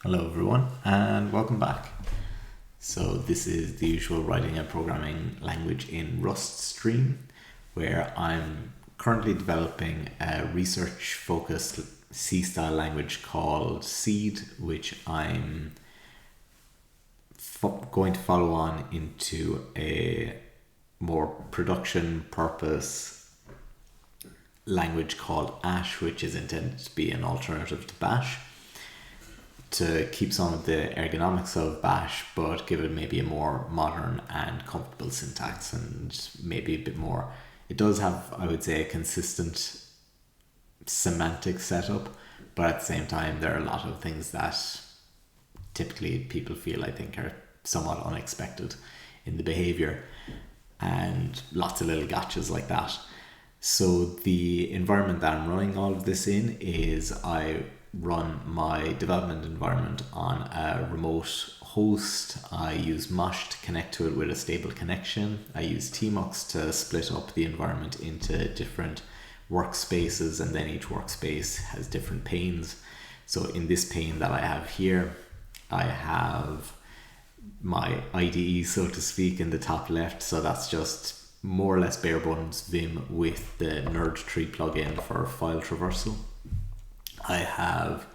Hello everyone and welcome back. So this is the usual writing and programming language in Rust stream, where I'm currently developing a research focused C style language called Seed, which I'm going to follow on into a more production purpose language called Ash, which is intended to be an alternative to Bash, to keep some of the ergonomics of Bash, but give it maybe a more modern and comfortable syntax, and maybe a bit more. It does have, I would say, a consistent semantic setup, but at the same time, there are a lot of things that typically people feel, I think, are somewhat unexpected in the behavior, and lots of little gotchas like that. So the environment that I'm running all of this in is I run my development environment on a remote host. I use Mosh to connect to it with a stable connection. I use Tmux to split up the environment into different workspaces, and then each workspace has different panes. So in this pane that I have here, I have my IDE, so to speak, in the top left. So that's just more or less bare bones Vim with the NerdTree plugin for file traversal. I have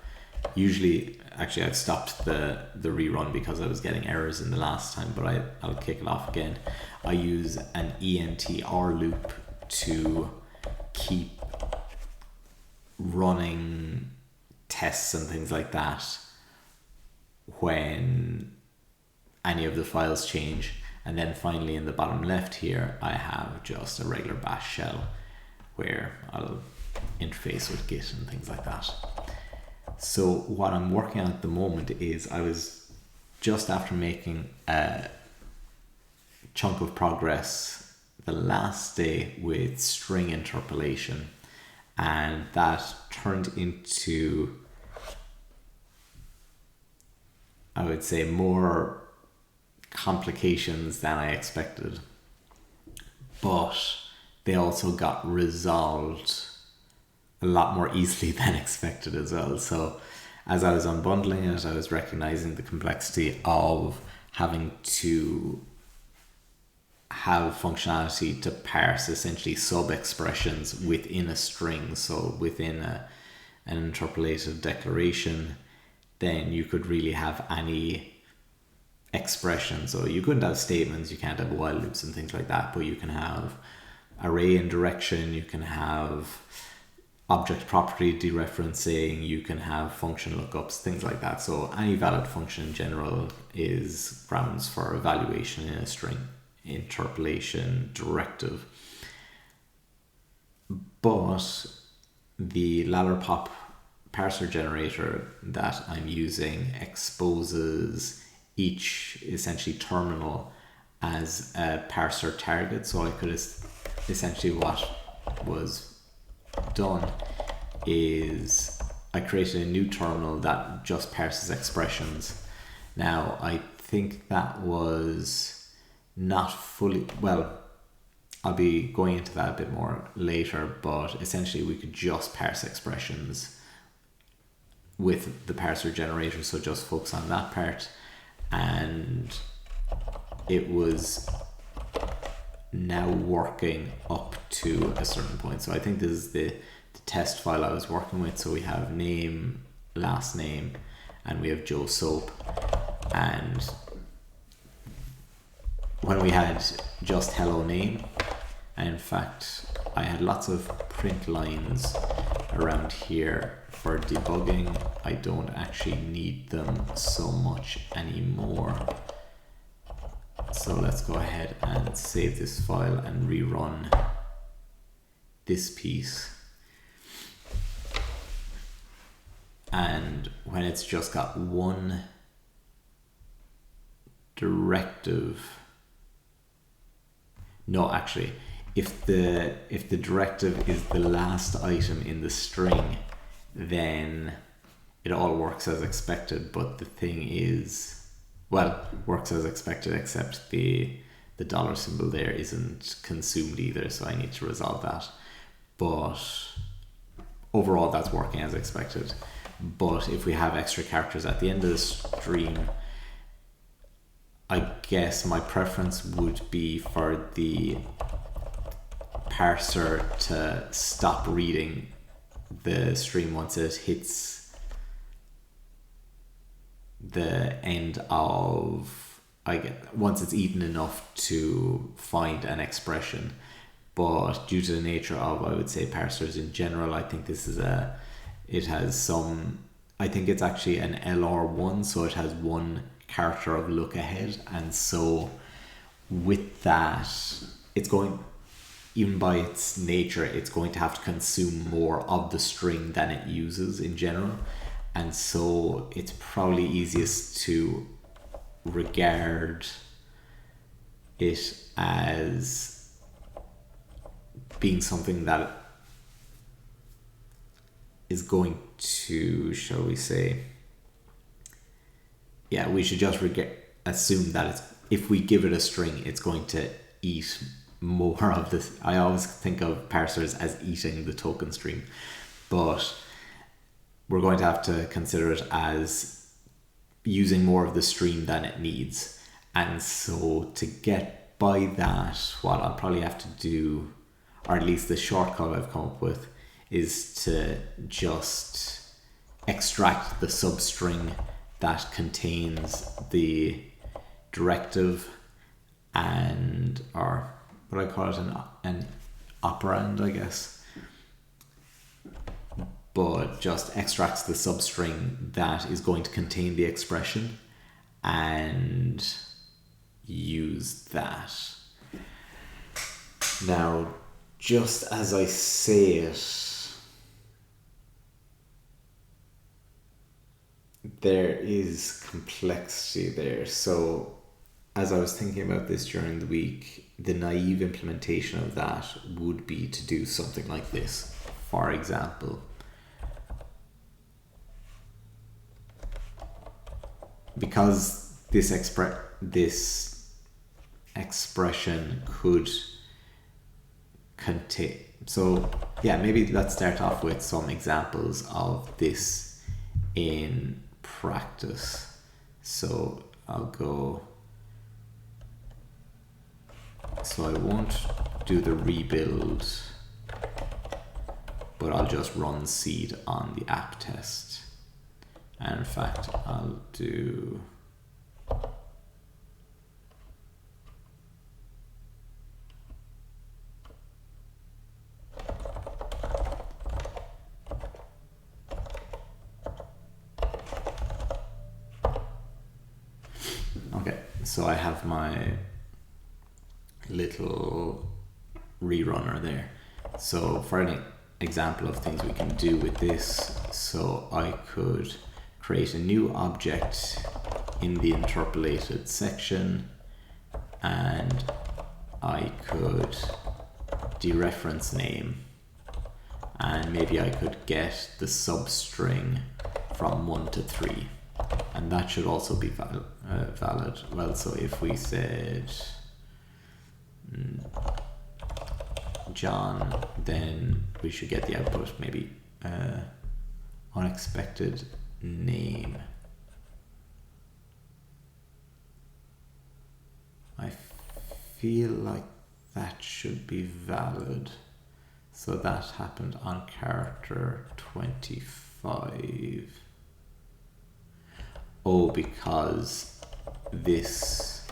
I've stopped the rerun because I was getting errors in the last time, but I'll kick it off again. I use an ENTR loop to keep running tests and things like that when any of the files change. And then finally in the bottom left here, I have just a regular bash shell where I'll interface with Git and things like that. So what I'm working on at the moment is I was just after making a chunk of progress the last day with string interpolation, and that turned into, I would say, more complications than I expected, but they also got resolved a lot more easily than expected as well. So as I was unbundling it, I was recognizing the complexity of having to have functionality to parse essentially sub expressions within a string. So within an interpolated declaration, then you could really have any expression. So you couldn't have statements, you can't have while loops and things like that, but you can have array indirection, you can have object property dereferencing, you can have function lookups, things like that. So any valid function in general is grounds for evaluation in a string interpolation directive. But the Lallerpop parser generator that I'm using exposes each essentially terminal as a parser target. So I could essentially, what was done is I created a new terminal that just parses expressions. Now I think that was not fully, well, I'll be going into that a bit more later, but essentially we could just parse expressions with the parser generator, so just focus on that part. And it was now working up to a certain point. So I think this is the test file I was working with. So we have name, last name, and we have Joe Soap. And when we had just hello name, and in fact I had lots of print lines around here for debugging. I don't actually need them so much anymore. So let's go ahead and save this file and rerun this piece. And when it's just got one directive, no, actually, if the directive is the last item in the string, then it all works as expected. But the thing is, well, works as expected, except the dollar symbol there isn't consumed either, so I need to resolve that. But overall that's working as expected. But if we have extra characters at the end of the stream, I guess my preference would be for the parser to stop reading the stream once it hits the end of, once it's eaten enough to find an expression. But due to the nature of, I would say, parsers in general, I think this is it has some, I think it's actually an LR1, so it has one character of look ahead, and so with that, it's going, even by its nature, it's going to have to consume more of the string than it uses in general, and so it's probably easiest to regard it as being something that is going to, shall we say, yeah, we should just assume that it's, if we give it a string, it's going to eat more of this. I always think of parsers as eating the token stream, but we're going to have to consider it as using more of the stream than it needs. And so to get by that, what I'll probably have to do, or at least the shortcut I've come up with, is to just extract the substring that contains the directive and, or what I call it, an operand, I guess, but just extracts the substring that is going to contain the expression and use that. Now, just as I say it, there is complexity there. So as I was thinking about this during the week, the naive implementation of that would be to do something like this. For example, because this expression could contain, so yeah, maybe let's start off with some examples of this in practice. So I'll go, so I won't do the rebuild, but I'll just run seed on the app test. And in fact, I'll do, okay, so I have my little rerunner there. So for an example of things we can do with this, so I could create a new object in the interpolated section, and I could dereference name, and maybe I could get the substring from 1 to 3, and that should also be valid. Well, so if we said John, then we should get the output maybe unexpected name. I feel like that should be valid. So that happened on character 25. Oh, because this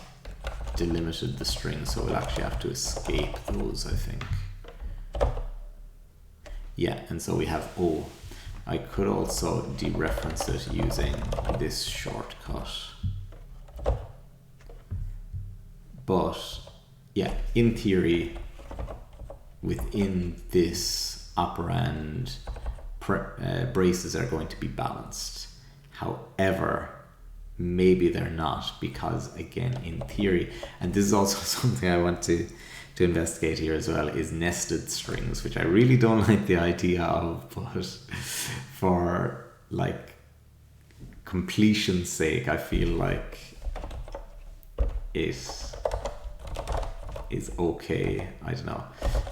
delimited the string, so we'll actually have to escape those, I think. Yeah, and so we have O. I could also dereference it using this shortcut. But yeah, in theory, within this operand, braces are going to be balanced. However, maybe they're not, because again, in theory, and this is also something I want to investigate here as well, is nested strings, which I really don't like the idea of, but for like completion's sake, I feel like it is okay. I don't know,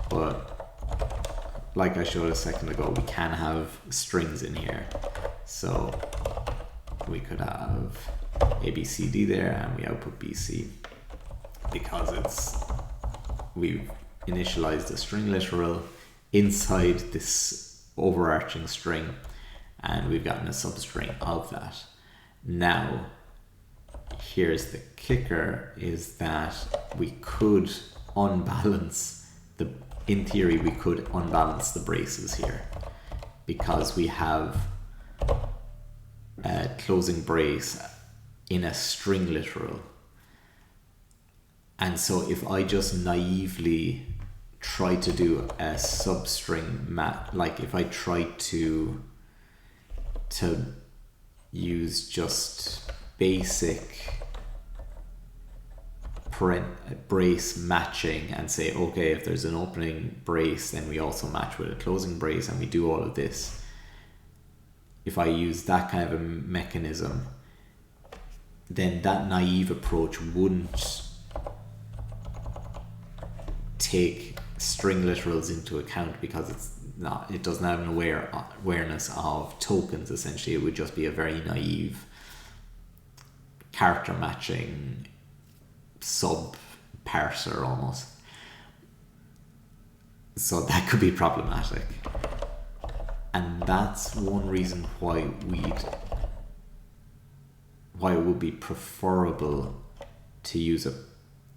but like I showed a second ago, we can have strings in here. So we could have ABCD there and we output BC because we've initialized a string literal inside this overarching string and we've gotten a substring of that. Now, here's the kicker, is that we could unbalance in theory we could unbalance the braces here because we have a closing brace in a string literal. And so if I just naively try to do a substring like if I try to use just basic brace matching and say, okay, if there's an opening brace, then we also match with a closing brace and we do all of this. If I use that kind of a mechanism, then that naive approach wouldn't take string literals into account because it doesn't have an awareness of tokens. Essentially, it would just be a very naive character matching sub parser almost. So that could be problematic. And that's one reason why it would be preferable to use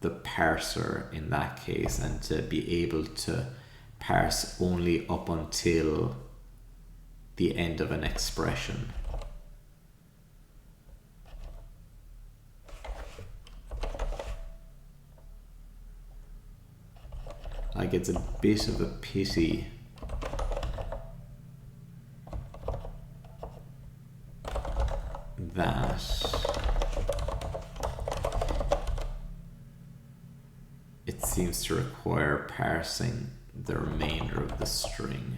the parser in that case and to be able to parse only up until the end of an expression. Like, it's a bit of a pity that it seems to require parsing the remainder of the string.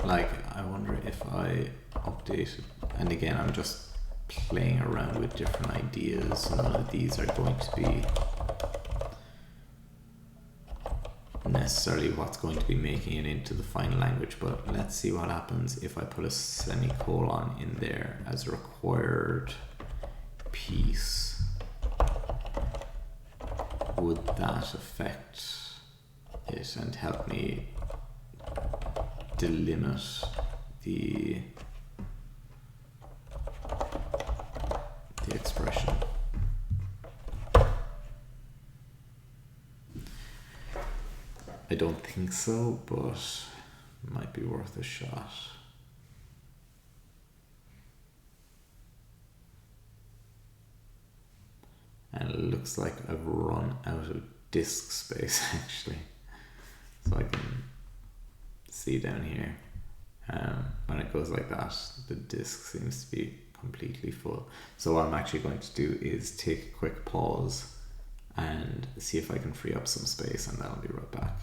Like, I wonder if I update it, and again, I'm just playing around with different ideas. None of these are going to be necessarily what's going to be making it into the final language, but let's see what happens if I put a semicolon in there as a required piece. Would that affect it and help me delimit the expression? I don't think so, but it might be worth a shot. And it looks like I've run out of disk space actually. So I can see down here, when it goes like that, the disk seems to be completely full. So what I'm actually going to do is take a quick pause and see if I can free up some space, and then I'll be right back.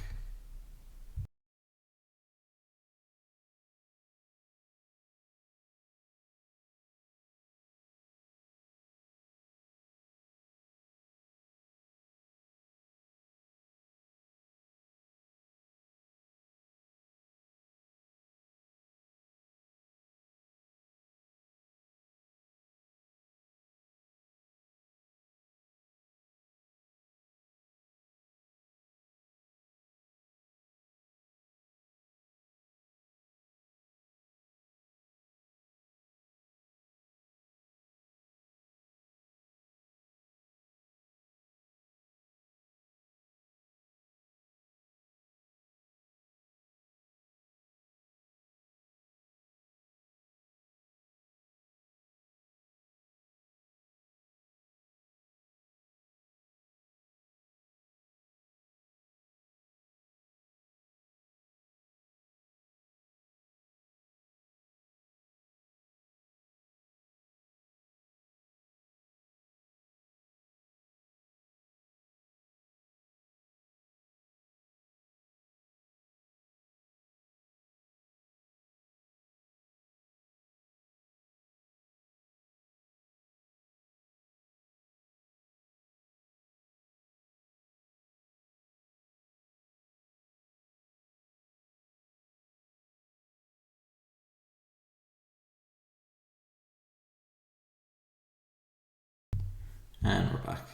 And we're back.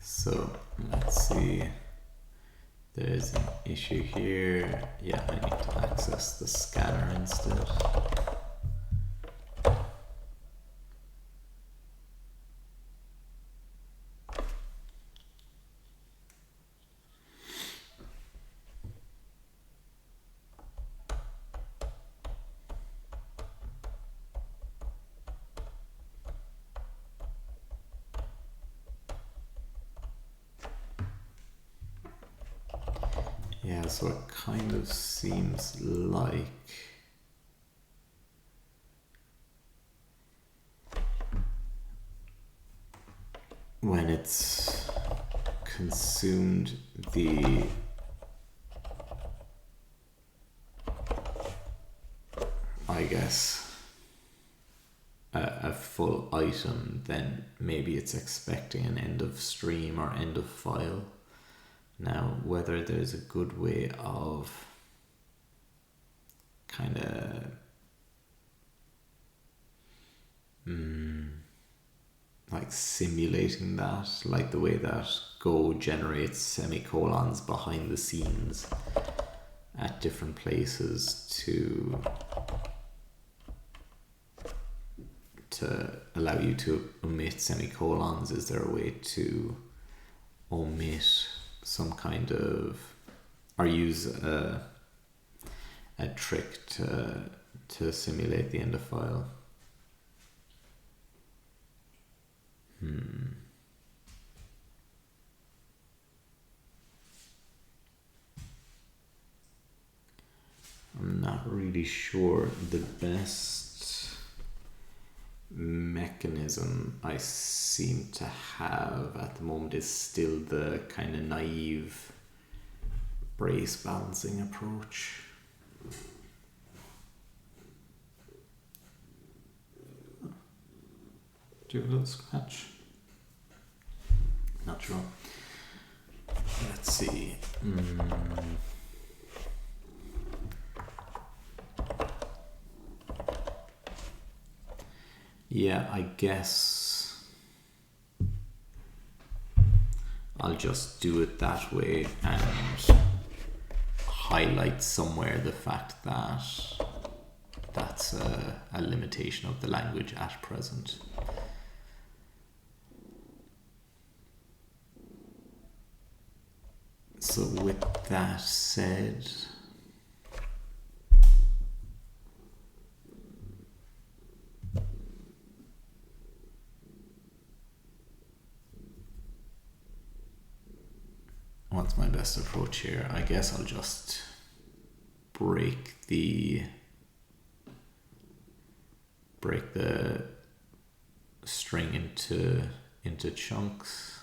So let's see. There's an issue here. Yeah, I need to access the scanner instead. Yeah, so it kind of seems like when it's consumed the a full item, then maybe it's expecting an end of stream or end of file. Now, whether there's a good way of kind of like simulating that, like the way that Go generates semicolons behind the scenes at different places to allow you to omit semicolons. Is there a way to omit some kind of, or use a trick to simulate the end of file? I'm not really sure. The best mechanism I seem to have at the moment is still the kind of naive brace balancing approach. Do you have a little scratch? Not sure. Let's see. Yeah, I guess I'll just do it that way and highlight somewhere the fact that that's a limitation of the language at present. So with that said, what's my best approach here? I guess I'll just break the string into chunks.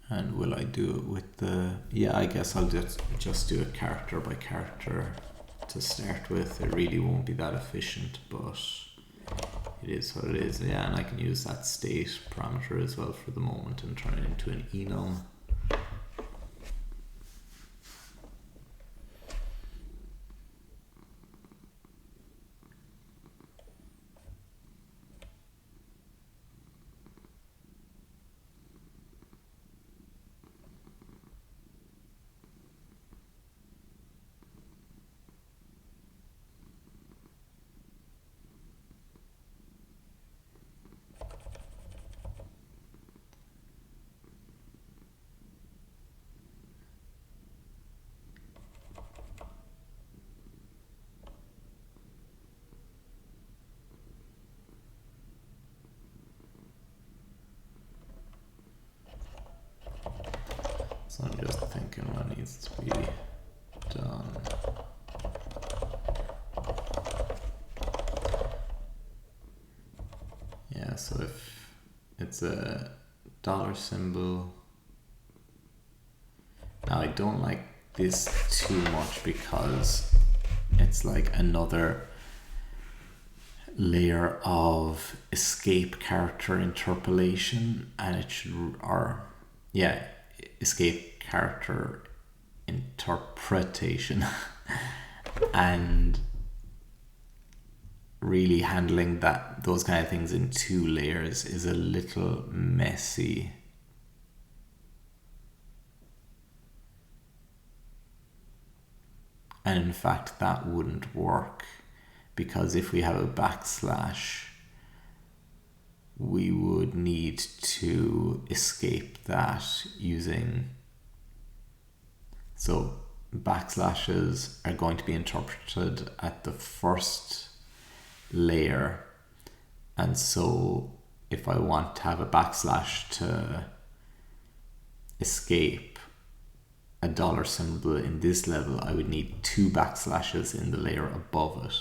And will I do it with the... Yeah, I guess I'll just do it character by character to start with. It really won't be that efficient, but it is what it is. Yeah, and I can use that state parameter as well for the moment and turn it into an enum. So I'm just thinking what needs to be done. Yeah, so if it's a dollar symbol. Now I don't like this too much because it's like another layer of escape character interpolation, and escape character interpretation. And really handling those kind of things in 2 layers is a little messy. And in fact, that wouldn't work, because if we have a backslash, we would need to escape that using... So backslashes are going to be interpreted at the first layer, and so if I want to have a backslash to escape a dollar symbol in this level, I would need 2 backslashes in the layer above it,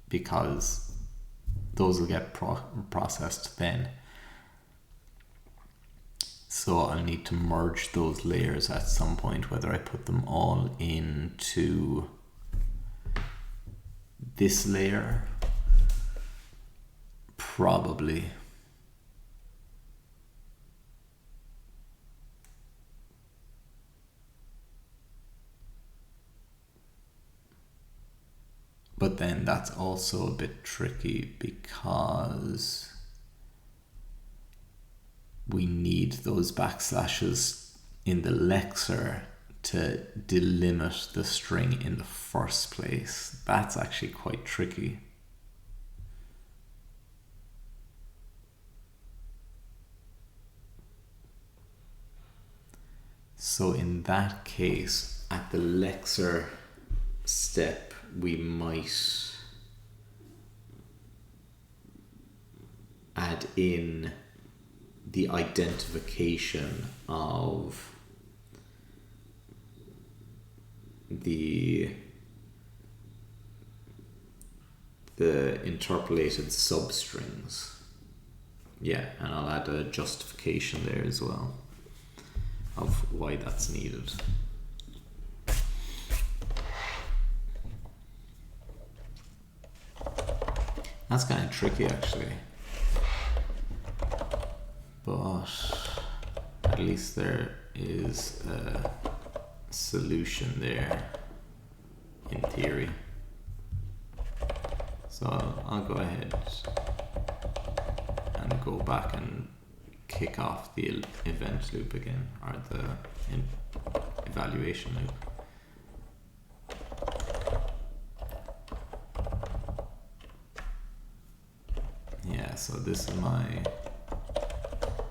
because those will get processed then. So I'll need to merge those layers at some point, whether I put them all into this layer, probably. But then that's also a bit tricky, because we need those backslashes in the lexer to delimit the string in the first place. That's actually quite tricky. So in that case, at the lexer step, we might add in the identification of the interpolated substrings. Yeah, and I'll add a justification there as well of why that's needed. That's kind of tricky actually, but at least there is a solution there in theory. So I'll go ahead and go back and kick off the event loop again, or the evaluation loop. Yeah, so this is my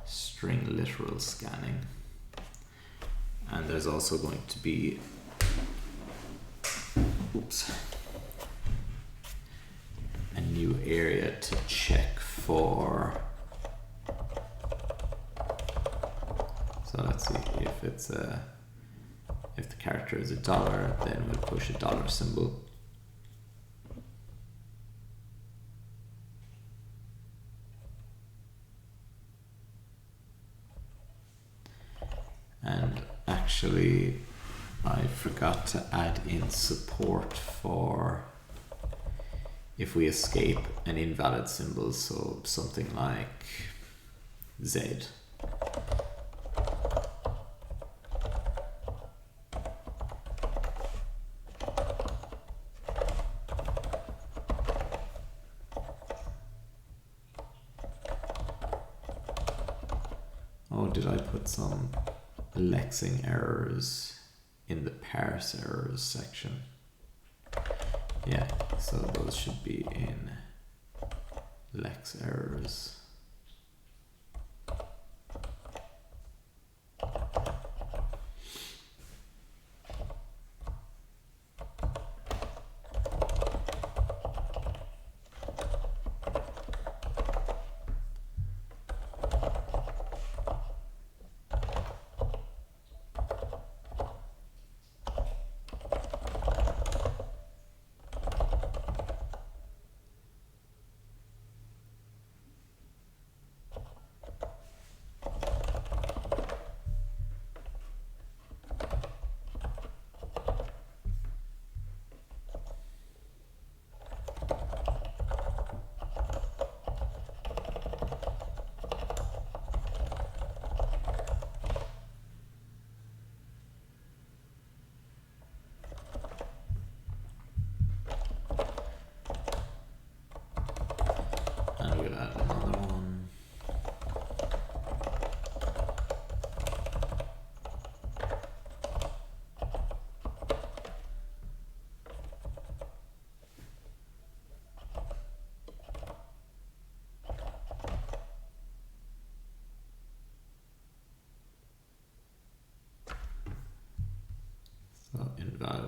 string literal scanning, and there's also going to be a new area to check for. So let's see if it's if the character is $, then we'll push a dollar symbol. And actually, I forgot to add in support for if we escape an invalid symbol, so something like Z. Oh, did I put some lexing errors in the parse errors section? Yeah, so those should be in lex errors.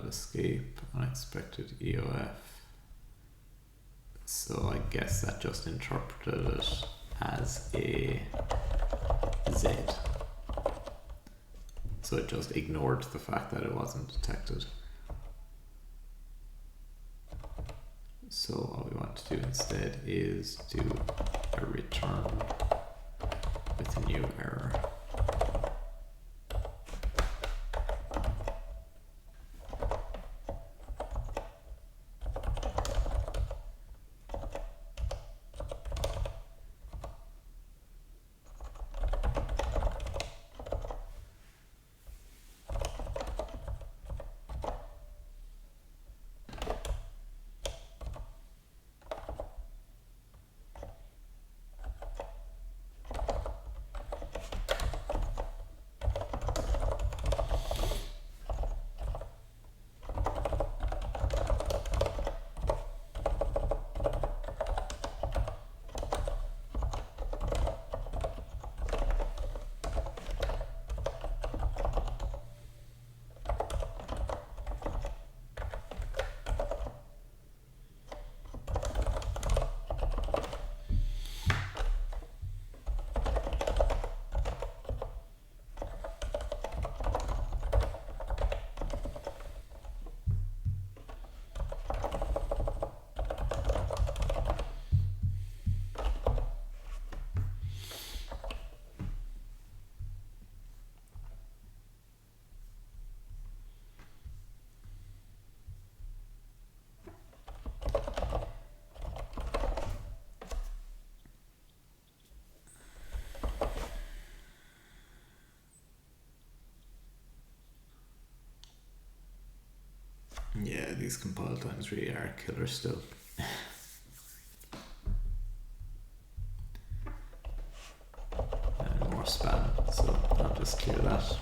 escape, unexpected EOF. So I guess that just interpreted it as a Z. So it just ignored the fact that it wasn't detected. So what we want to do instead is do a return with a new error. Yeah, these compile times really are killer still. And more spam, so I'll just clear that.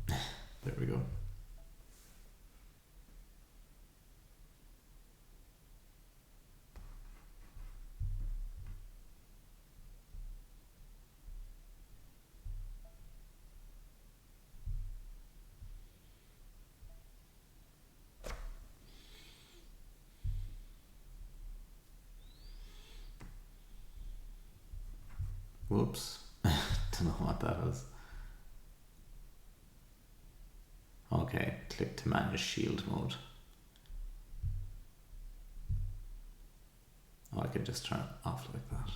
There we go. Whoops. Don't know what that is. Okay, click to manage shield mode. Oh, I can just turn it off like that.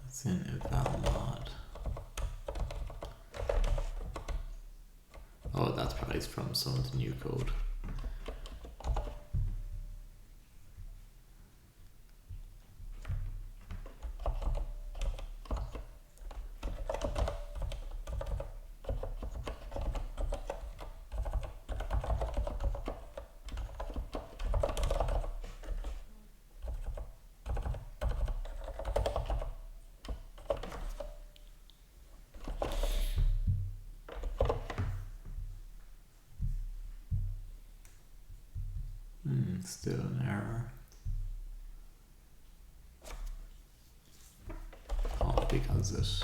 It's in eval mod. Oh, that's probably from some of the new code. Still an error. Oh, because it's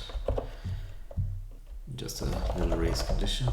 just a little race condition.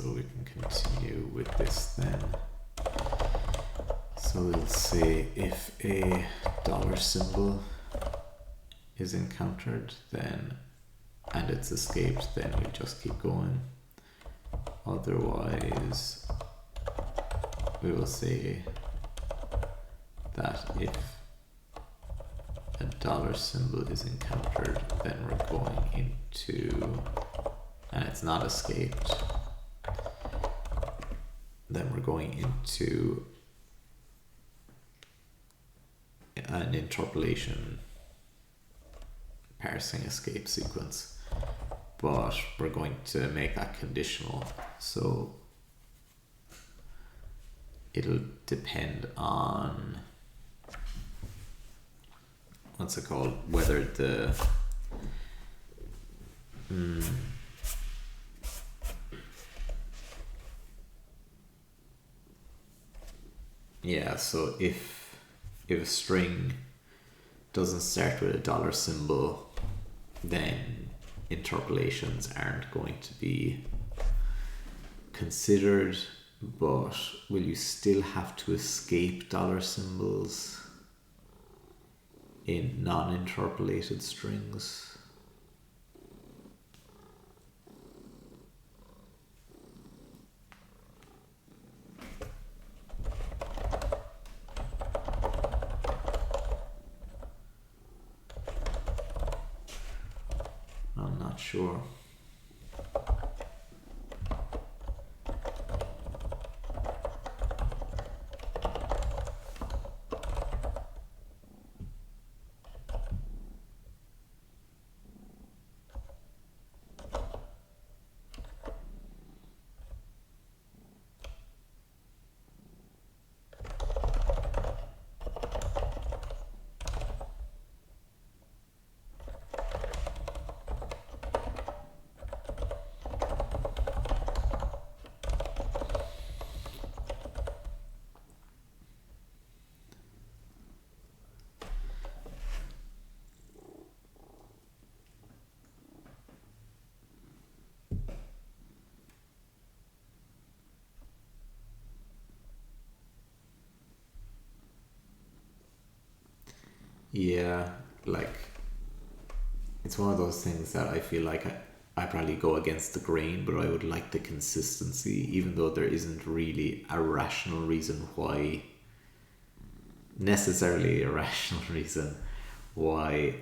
so we can continue with this then. So we'll say if a dollar symbol is encountered, then and it's escaped, then we just keep going. Otherwise, we will say that if a dollar symbol is encountered, then we're going into, and it's not escaped, then we're going into an interpolation parsing escape sequence, but we're going to make that conditional, so it'll depend on what's it called, whether the yeah, so if a string doesn't start with a dollar symbol, then interpolations aren't going to be considered, but will you still have to escape dollar symbols in non-interpolated strings? I'm not sure. Yeah, like it's one of those things that I feel like I probably go against the grain, but I would like the consistency, even though there isn't really a rational reason why, necessarily a rational reason why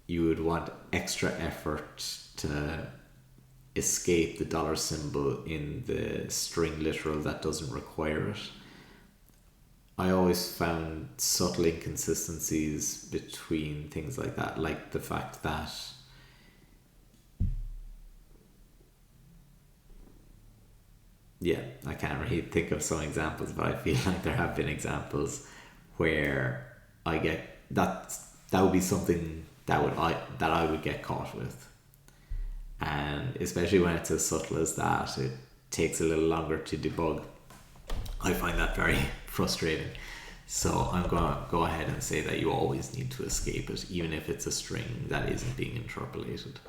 you would want extra effort to escape the dollar symbol in the string literal that doesn't require it. I always found subtle inconsistencies between things like that, like the fact that yeah, I can't really think of some examples, but I feel like there have been examples where I get that would be something that I would get caught with, and especially when it's as subtle as that, it takes a little longer to debug. I find that very frustrating. So I'm going to go ahead and say that you always need to escape it, even if it's a string that isn't being interpolated.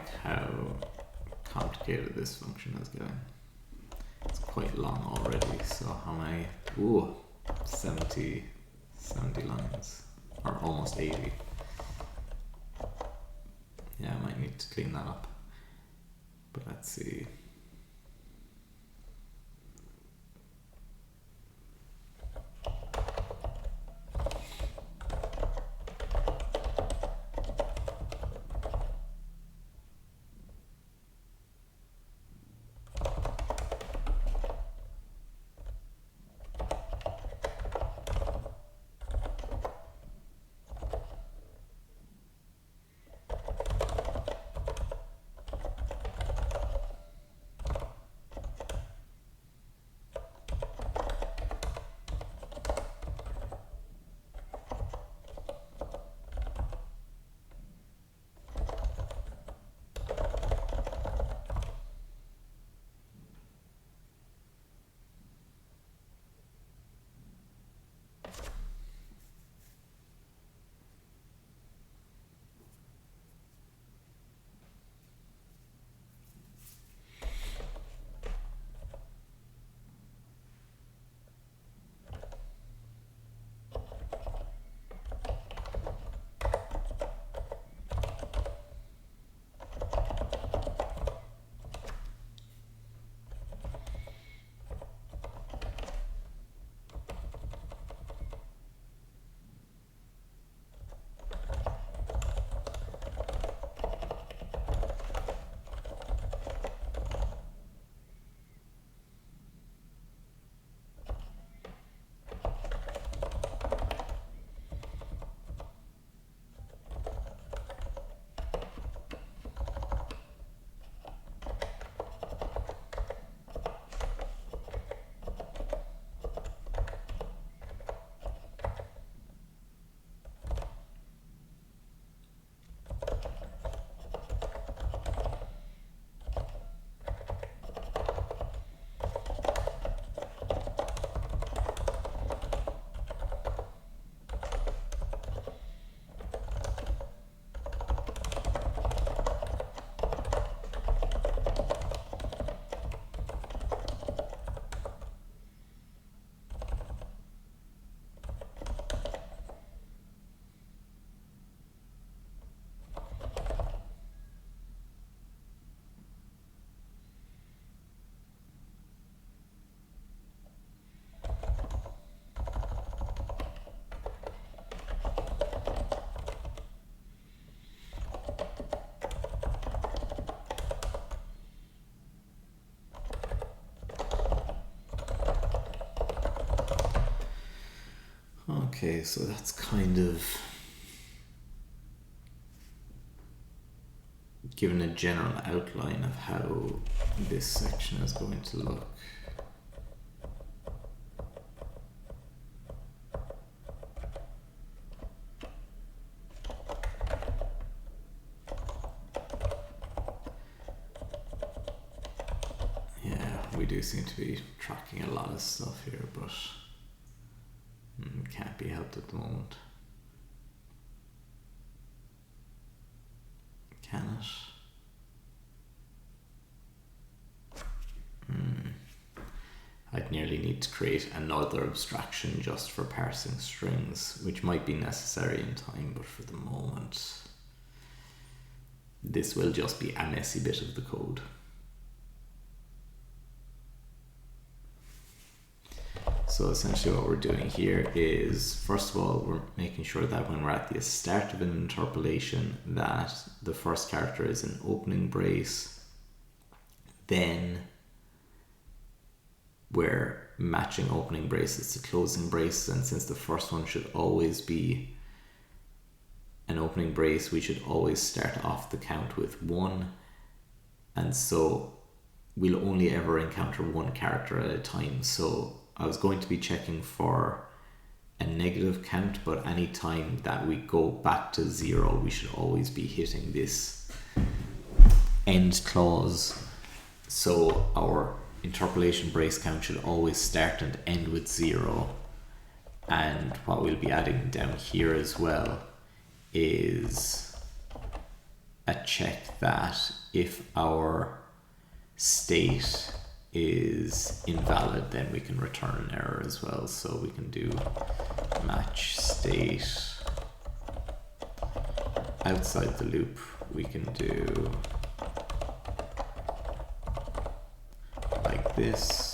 like how complicated this function is getting. It's quite long already, so how many? Ooh, 70 lines, or almost 80. Yeah, I might need to clean that up, but let's see. Okay, so that's kind of given a general outline of how this section is going to look. Yeah, we do seem to be tracking a lot of stuff here, but can't be helped at the moment. Can it? I'd nearly need to create another abstraction just for parsing strings, which might be necessary in time, but for the moment, this will just be a messy bit of the code. So essentially what we're doing here is, first of all, we're making sure that when we're at the start of an interpolation that the first character is an opening brace, then we're matching opening braces to closing braces, and since the first one should always be an opening brace, we should always start off the count with 1, and so we'll only ever encounter one character at a time. So I was going to be checking for a negative count, but any time that we go back to 0, we should always be hitting this end clause. So our interpolation brace count should always start and end with 0. And what we'll be adding down here as well is a check that if our state is invalid, then we can return an error as well. So we can do match state. Outside the loop, we can do like this.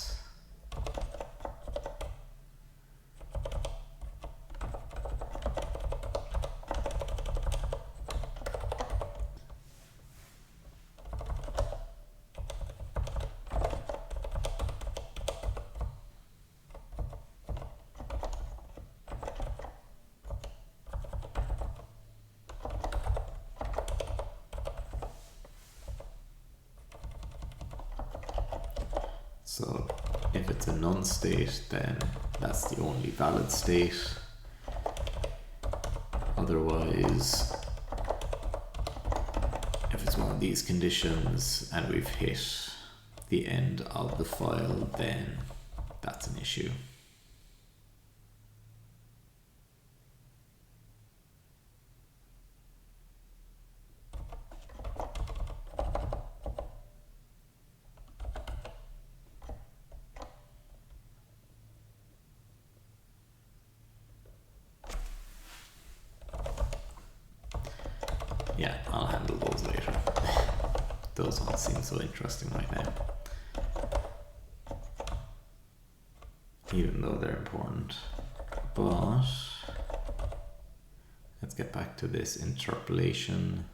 So if it's a non-state, then that's the only valid state. Otherwise, if it's one of these conditions and we've hit the end of the file, then that's an issue. Yeah, I'll handle those later. Those ones seem so interesting right now, even though they're important. But let's get back to this interpolation.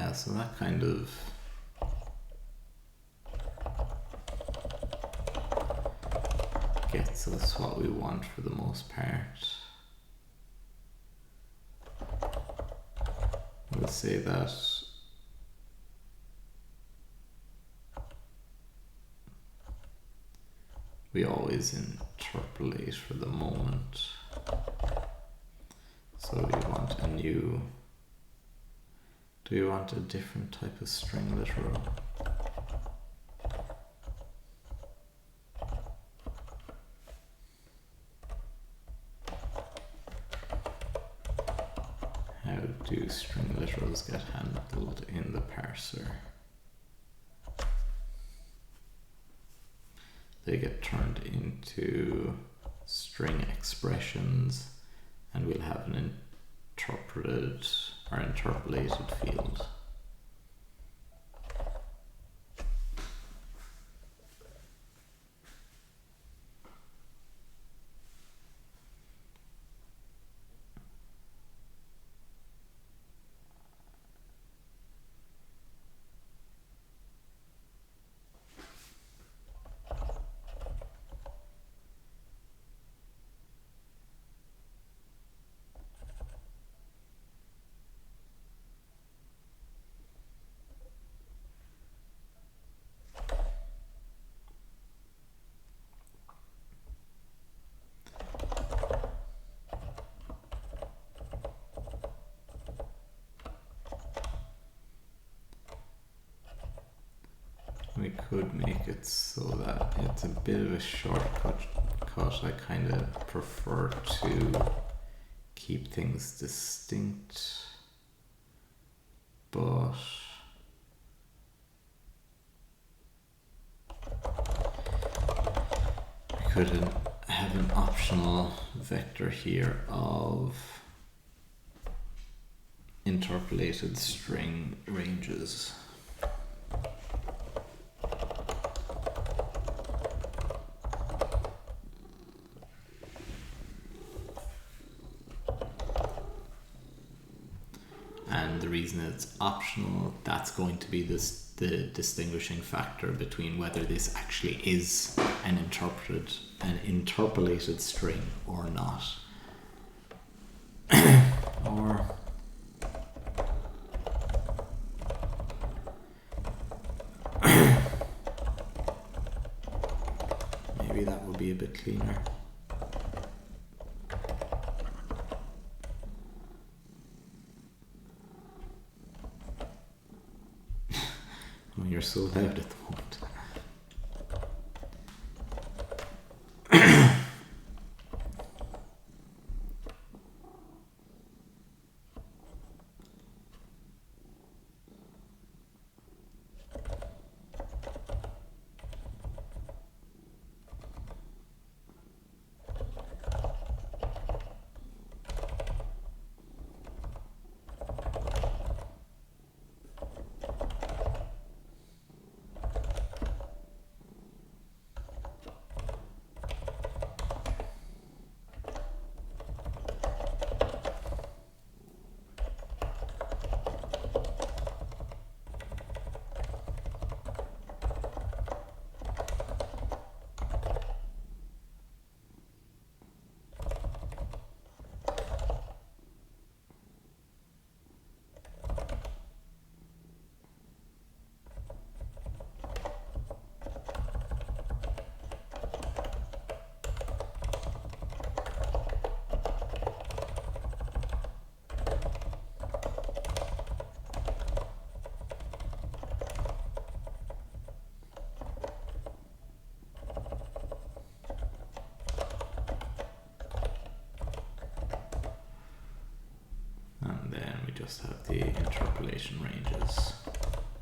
Yeah, so that kind of gets us what we want for the most part. We'll say that we always interpolate for the moment. So we want a new... Do we want a different type of string literal? How do string literals get handled in the parser? They get turned into string expressions, and we'll have an interpreted or interpolated field. We could make it so that it's a bit of a shortcut. I kind of prefer to keep things distinct, but we could have an optional vector here of interpolated string ranges. And the reason it's optional, that's going to be the distinguishing factor between whether this actually is an interpolated string or not. Or maybe that would be a bit cleaner. You're so loud at the moment. And then we just have the interpolation ranges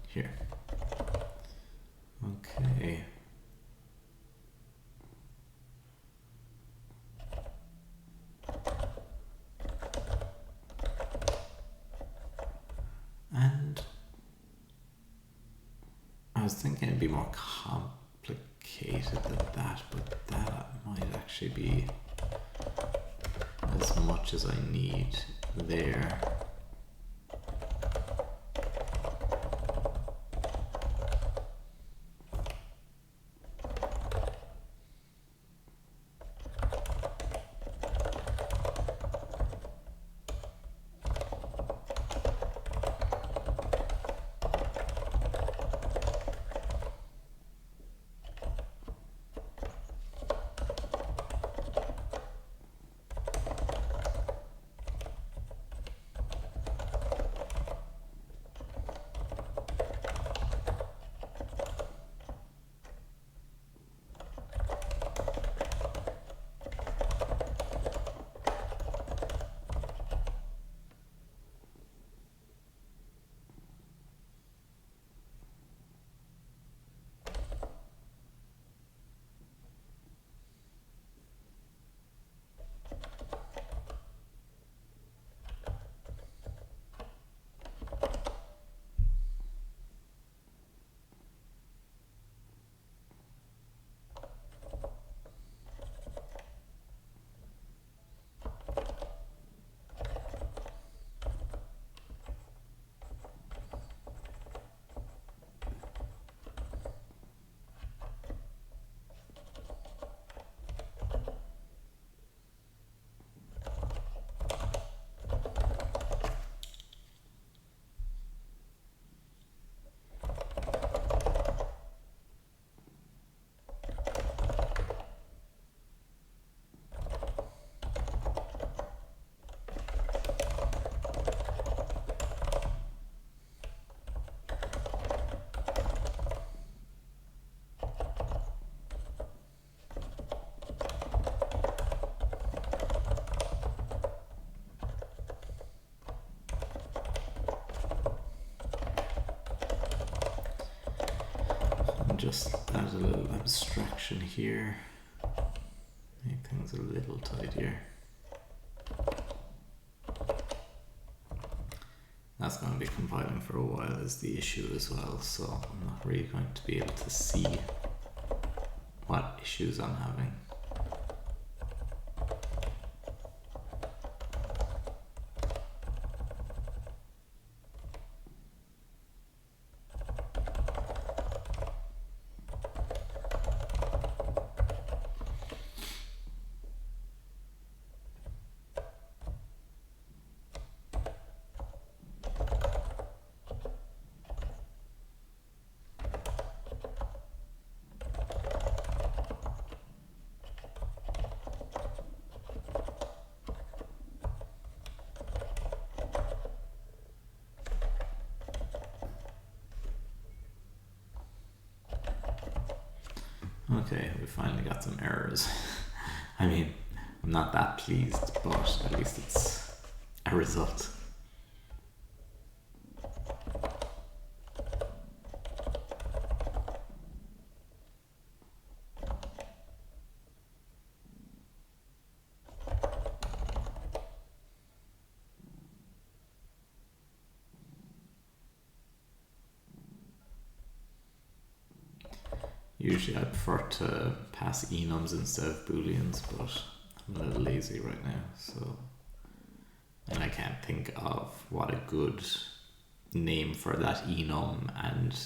here. Okay. And I was thinking it'd be more complicated than that, but that might actually be as much as I need there. just add a little abstraction here, make things a little tidier. That's going to be compiling for a while is the issue as well, so I'm not really going to be able to see what issues I'm having. Okay, we finally got some errors. I mean, I'm not that pleased, but at least it's a result. Usually I prefer to pass enums instead of booleans, but I'm a little lazy right now, so, and I can't think of what a good name for that enum and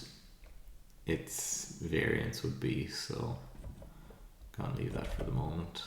its variance would be, so can't leave that for the moment.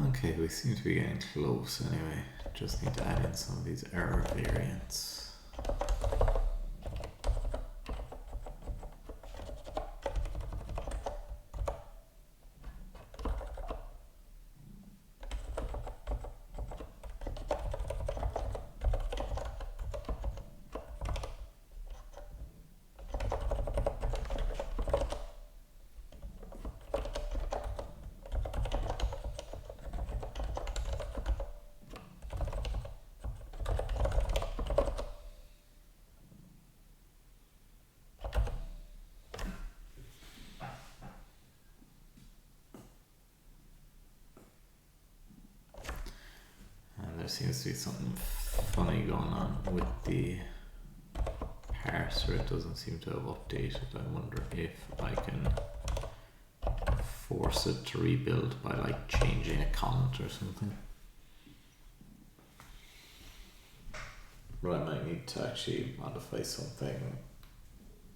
Okay, we seem to be getting close anyway. Just need to add in some of these error variants. There seems to be something funny going on with the parser. It doesn't seem to have updated. I wonder if I can force it to rebuild by like changing a comment or something. But I might need to actually modify something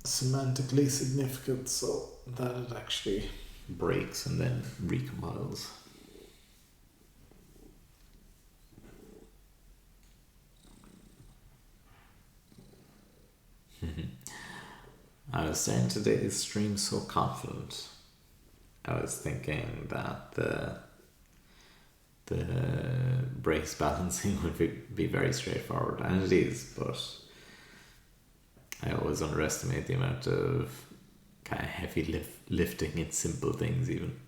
semantically significant so that it actually breaks and then recompiles. I was saying today's stream so confident. I was thinking that the brace balancing would be very straightforward, and it is, but I always underestimate the amount of kind of heavy lifting in simple things even.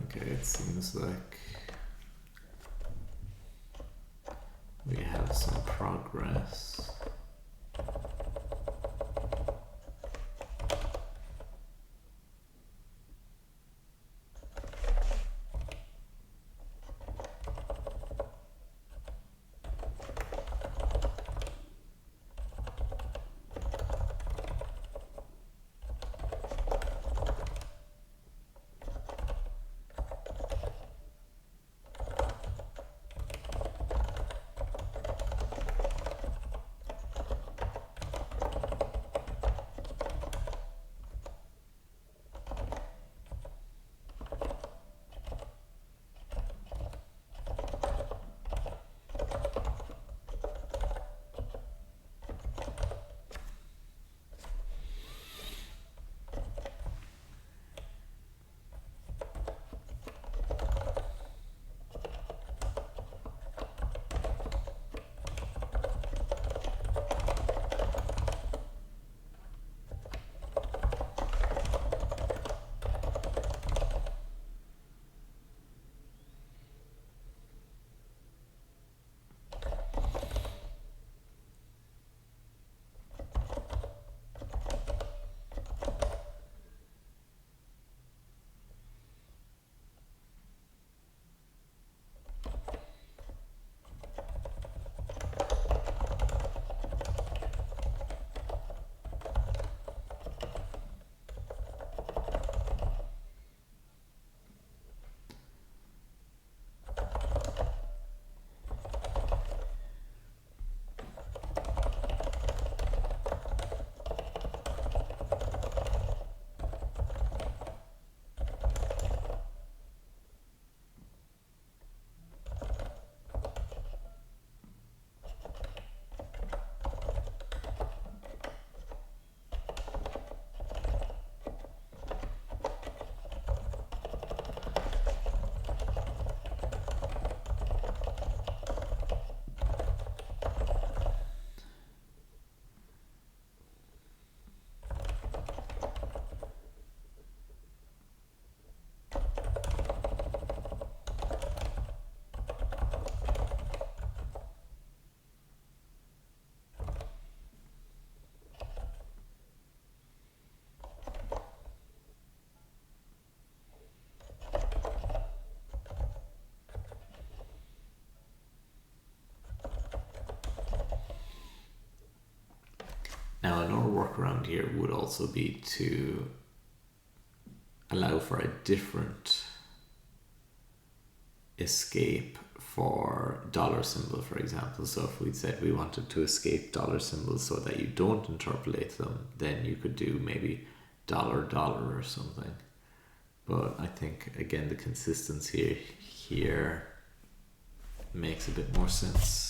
Okay, it seems like we have some progress. Now, another workaround here would also be to allow for a different escape for dollar symbol, for example. So if we said we wanted to escape dollar symbols so that you don't interpolate them, then you could do maybe dollar dollar or something. But I think again the consistency here makes a bit more sense.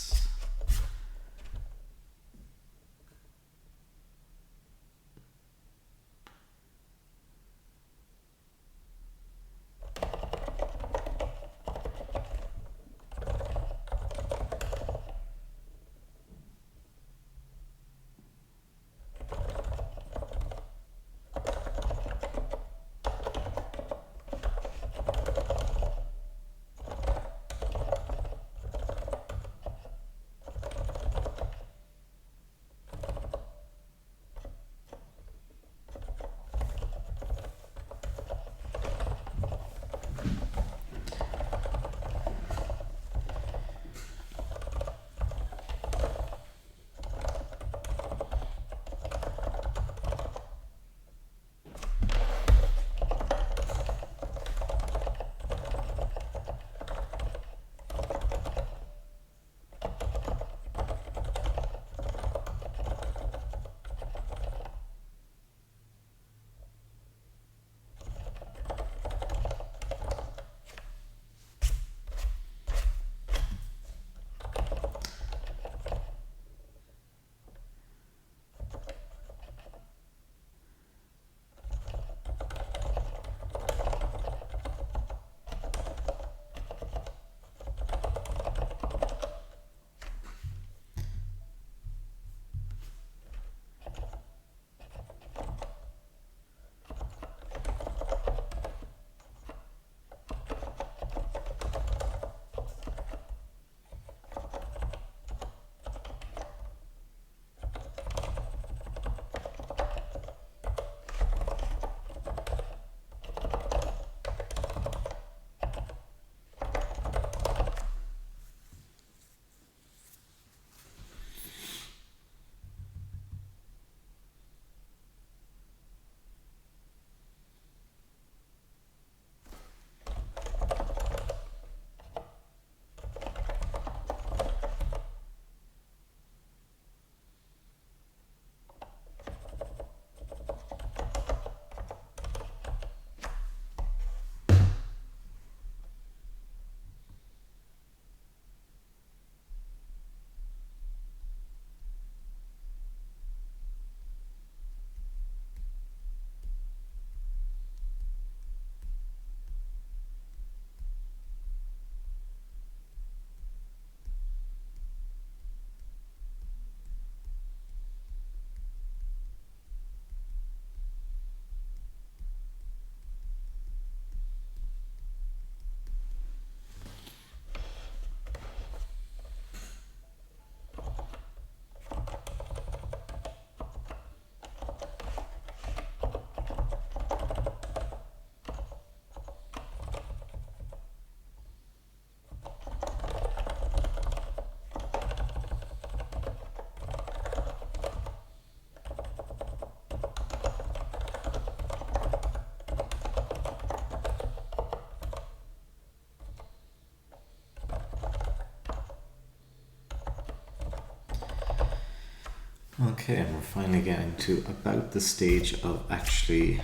Okay, and we're finally getting to about the stage of actually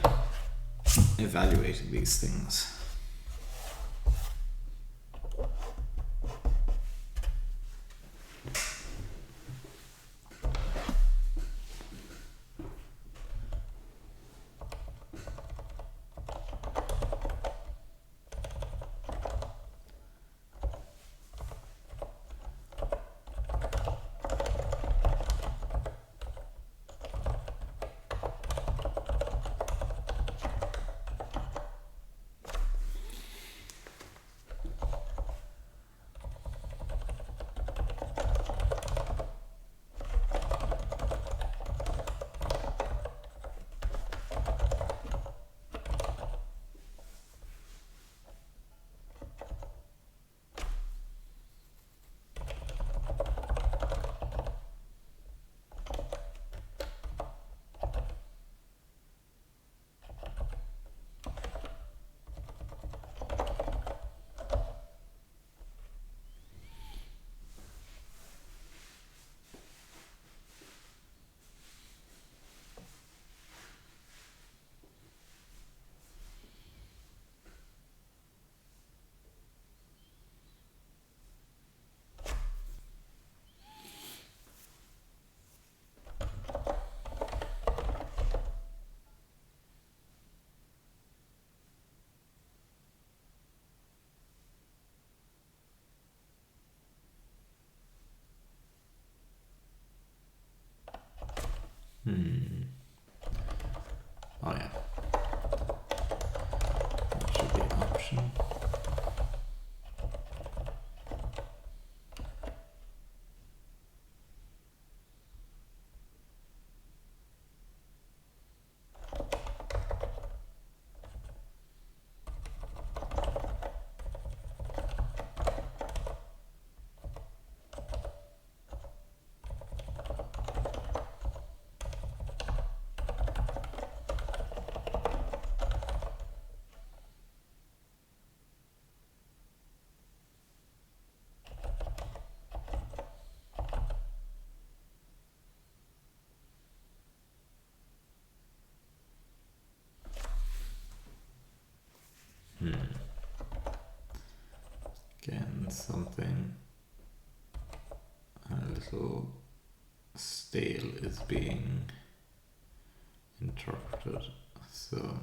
evaluating these things. Oh yeah, that should be an option. Again, something a little stale is being interpreted. So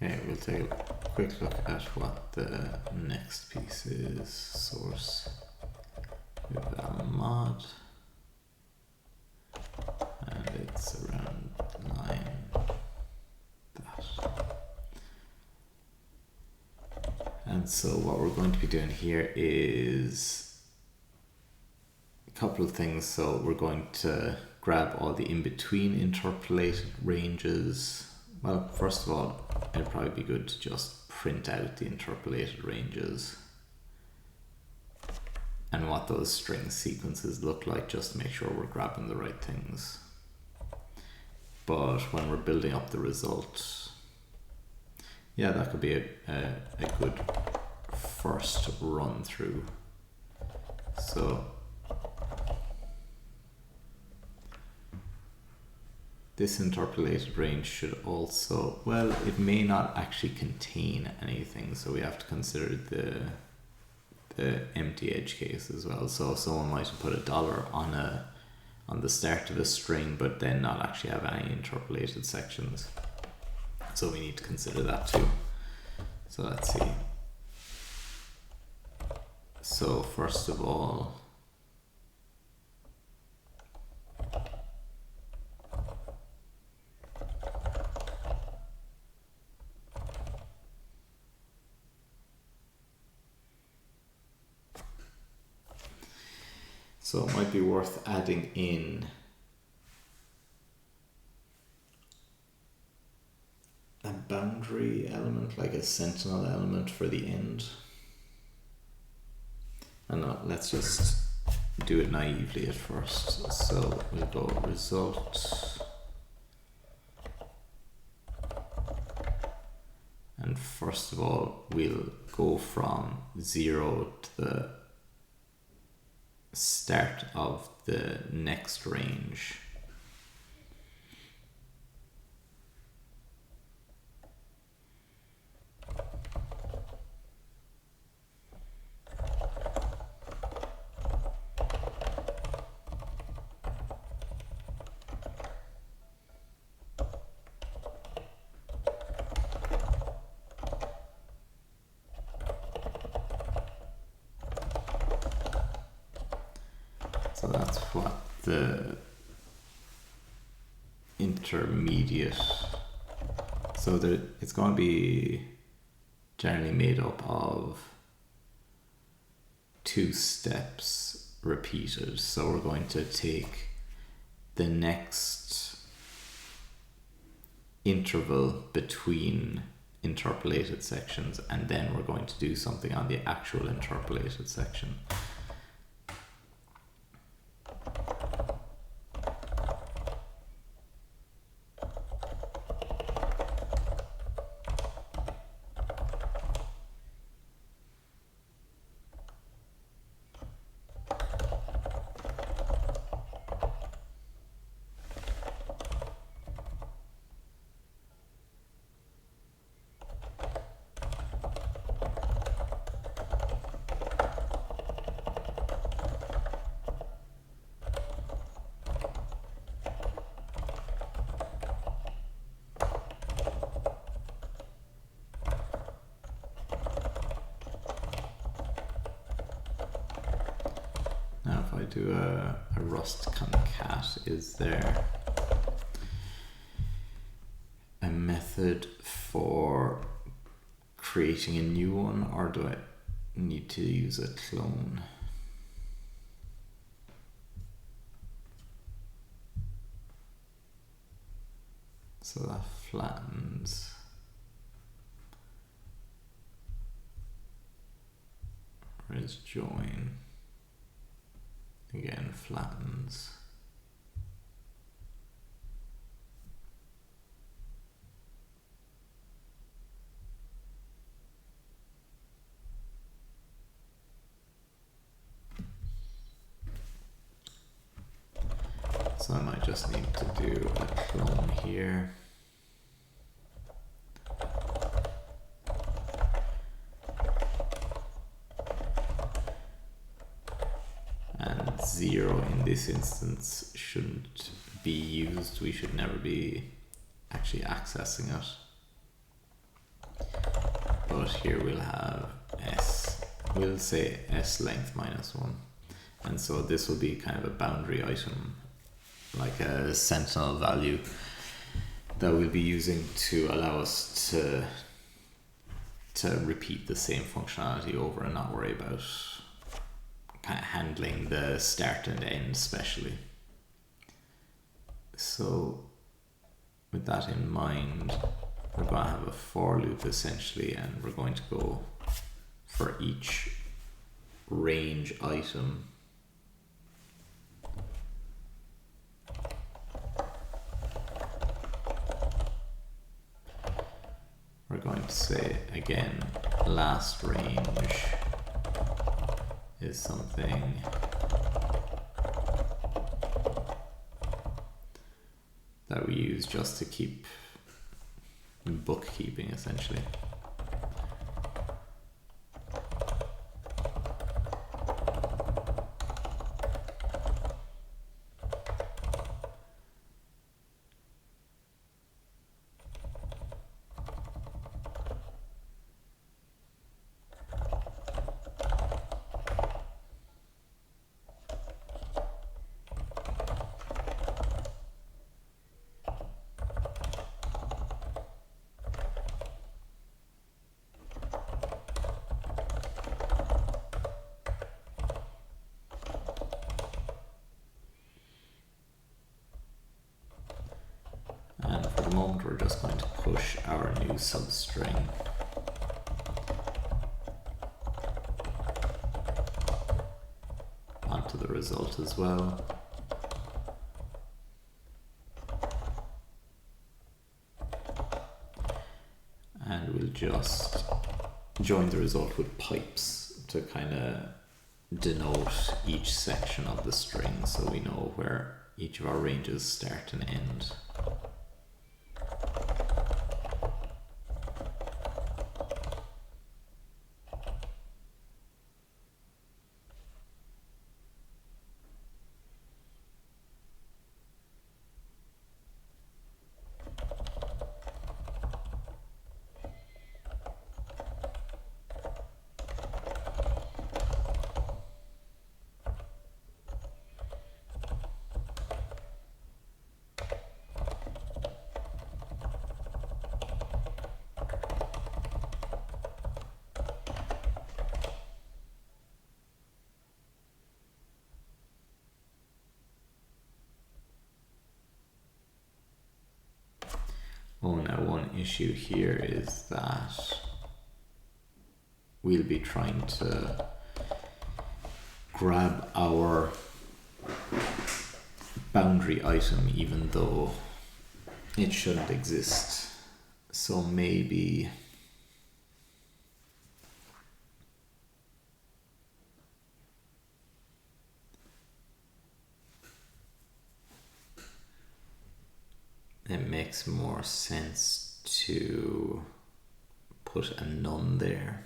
okay, we'll take a quick look at what the next piece is. Source eval mod, and it's around line that. And so what we're going to be doing here is a couple of things. So we're going to grab all the in-between interpolated ranges. Well, first of all, it'd probably be good to just print out the interpolated ranges and what those string sequences look like, just to make sure we're grabbing the right things. But when we're building up the result, yeah, that could be a good first run through. So this interpolated range should also, well, it may not actually contain anything, so we have to consider the the empty edge case as well. So someone might have put $1 on the start of a string, but then not actually have any interpolated sections. So we need to consider that too. So let's see. So first of all, so it might be worth adding in a boundary element, like a sentinel element for the end. And let's just do it naively at first. So we'll go result, and first of all we'll go from 0 to the start of the next range. So that's what the intermediate, so it's going to be generally made up of 2 steps repeated. So we're going to take the next interval between interpolated sections, and then we're going to do something on the actual interpolated section. Now if I do a Rust concat, is there a method for creating a new one, or do I need to use a clone? So that flattens. Whereas join again flattens. So I might just need to do a clone here. And 0 in this instance shouldn't be used. We should never be actually accessing it. But here we'll have s. We'll say s length -1. And so this will be kind of a boundary item, like a sentinel value that we'll be using to allow us to repeat the same functionality over and not worry about kind of handling the start and end especially. So with that in mind, we're going to have a for loop essentially, and we're going to go for each range item. We're going to say again, last range is something that we use just to keep bookkeeping essentially. just going to push our new substring onto the result as well. And we'll just join the result with pipes to kind of denote each section of the string so we know where each of our ranges start and end. Oh, now one issue here is that we'll be trying to grab our boundary item even though it shouldn't exist. So maybe it makes more sense to put a none there.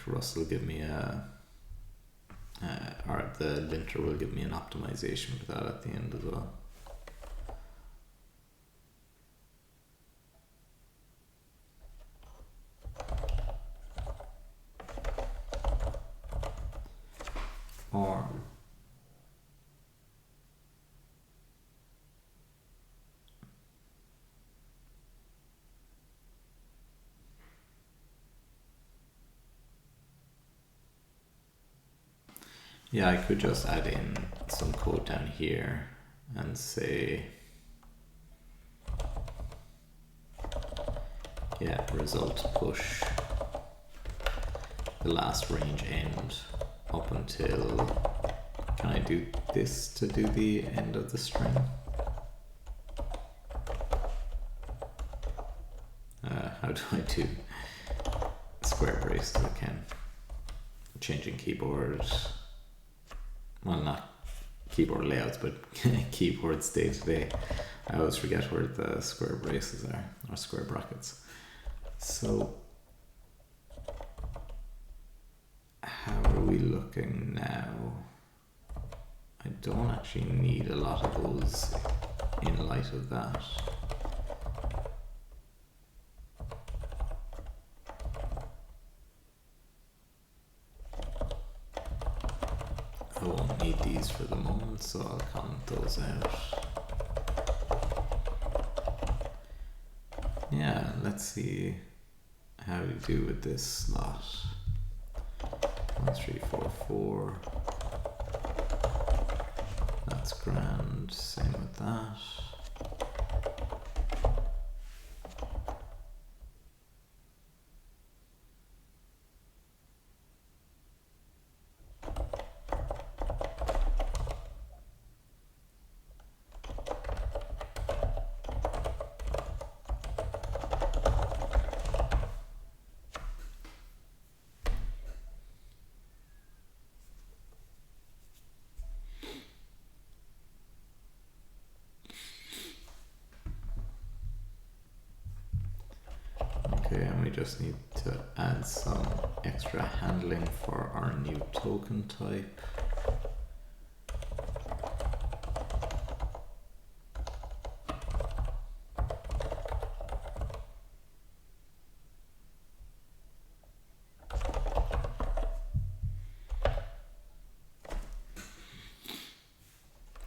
Russ will give me or the linter will give me an optimization for that at the end as well. Or yeah, I could just add in some code down here and say, yeah, result push the last range end up until, can I do this to do the end of the string? How do I do square brace if I can? Changing keyboard. Well, not keyboard layouts, but keyboards day to day. I always forget where the square braces are, or square brackets. So, how are we looking now? I don't actually need a lot of those in light of that. I won't need these for the moment, so I'll comment those out. Yeah, let's see how we do with this slot. 1, 3, 4, 4. That's grand. Same with that. we just need to add some extra handling for our new token type.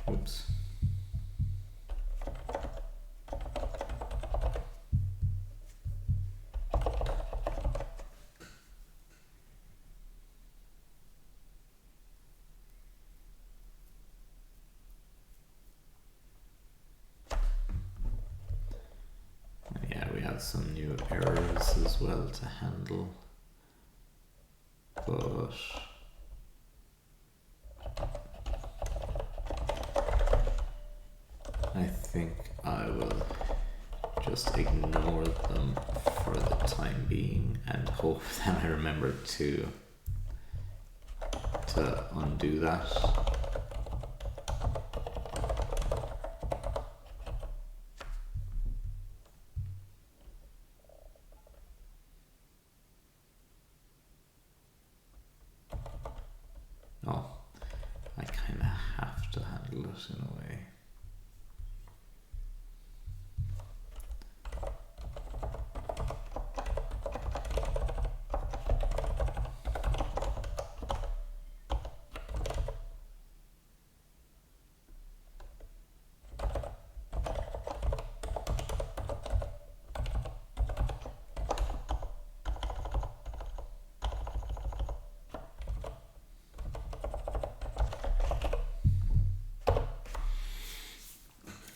Oops. Yeah, we have some new errors as well to handle, but I think I will just ignore them for the time being and hope that I remember to undo that. Oh, I kind of have to handle it in a way.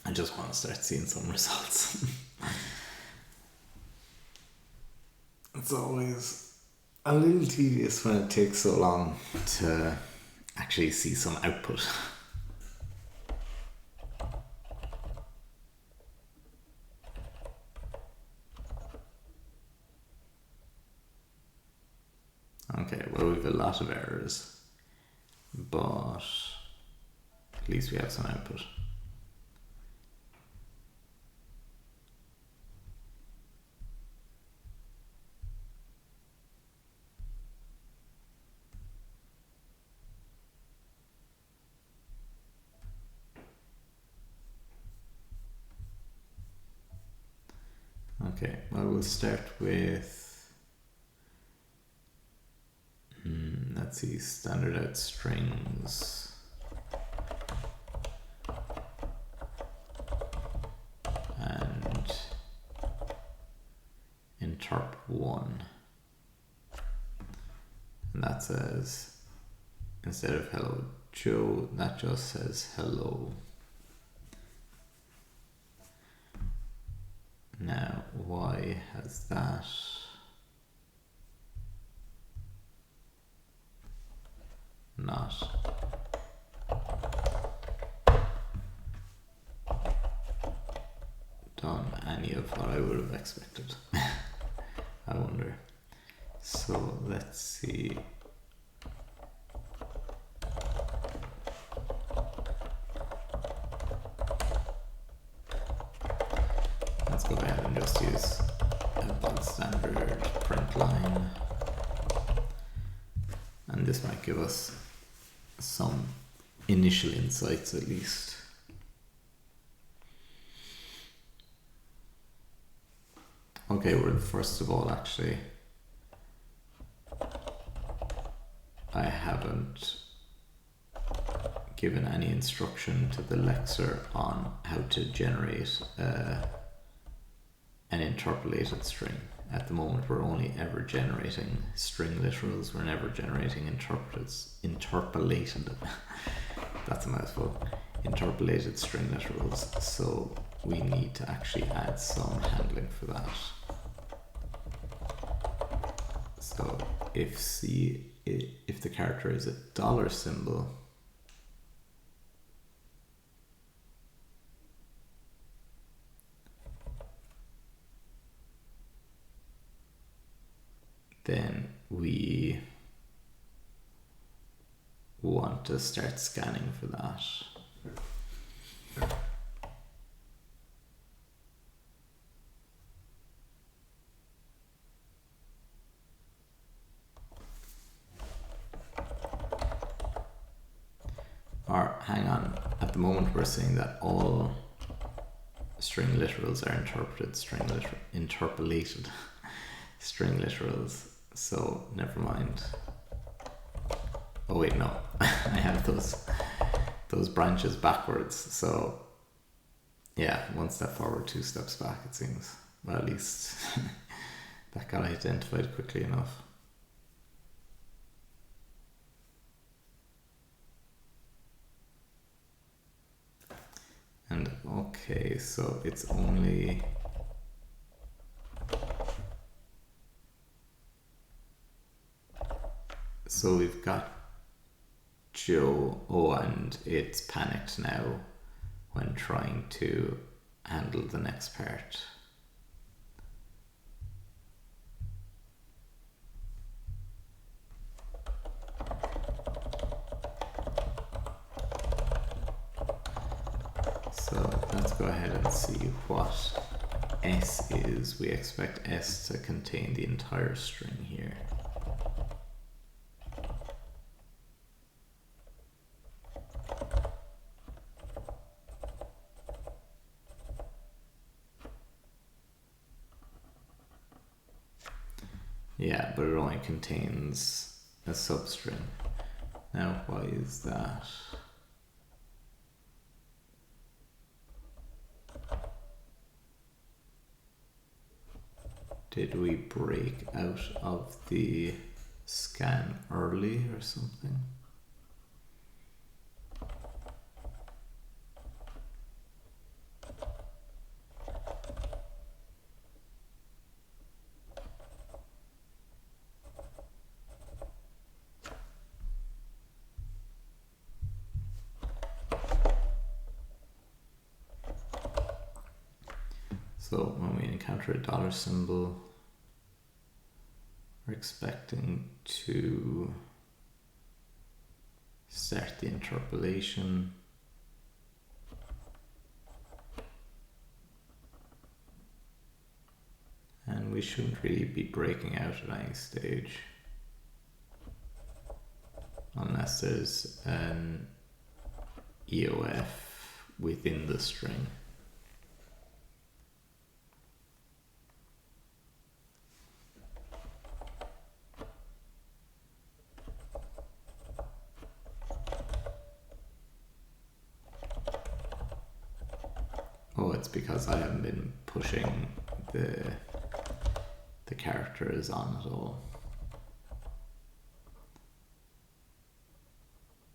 I just want to start seeing some results. It's always a little tedious when it takes so long to actually see some output. Okay, well, we have a lot of errors, but at least we have some output. Okay, well, we'll start with, let's see, standard out strings. And interp 1. And that says, instead of hello Joe, that just says hello. Now, why has that not done any of what I would have expected? I wonder. So let's see. Let's go ahead and just use a bog standard print line. And this might give us some initial insights at least. Okay, well, first of all, actually, I haven't given any instruction to the Lexer on how to generate an interpolated string. At the moment, we're only ever generating string literals. We're never generating interpolated. That's a mouthful. Interpolated string literals. So we need to actually add some handling for that. So if the character is a dollar symbol, then we want to start scanning for that. Or hang on, at the moment we're saying that all string literals are interpolated string literals. So never mind. Oh wait, no, I have those branches backwards. So yeah, one step forward, two steps back. It seems. Well, at least that got identified quickly enough. And okay, so it's only so we've got Joe. Oh, and it's panicked now when trying to handle the next part. So let's go ahead and see what S is. We expect S to contain the entire string here. Yeah, but it only contains a substring. Now, why is that? Did we break out of the scan early or something? So when we encounter a dollar symbol, we're expecting to start the interpolation. And we shouldn't really be breaking out at any stage, unless there's an EOF within the string. Oh, it's because I haven't been pushing the characters on at all.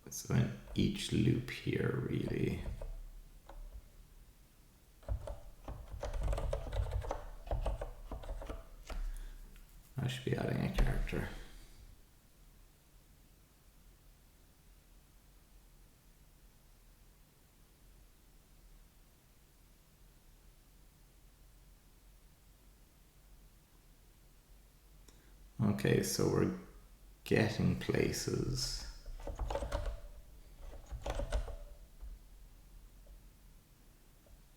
So in each loop here, really, I should be adding a character. Okay, so we're getting places.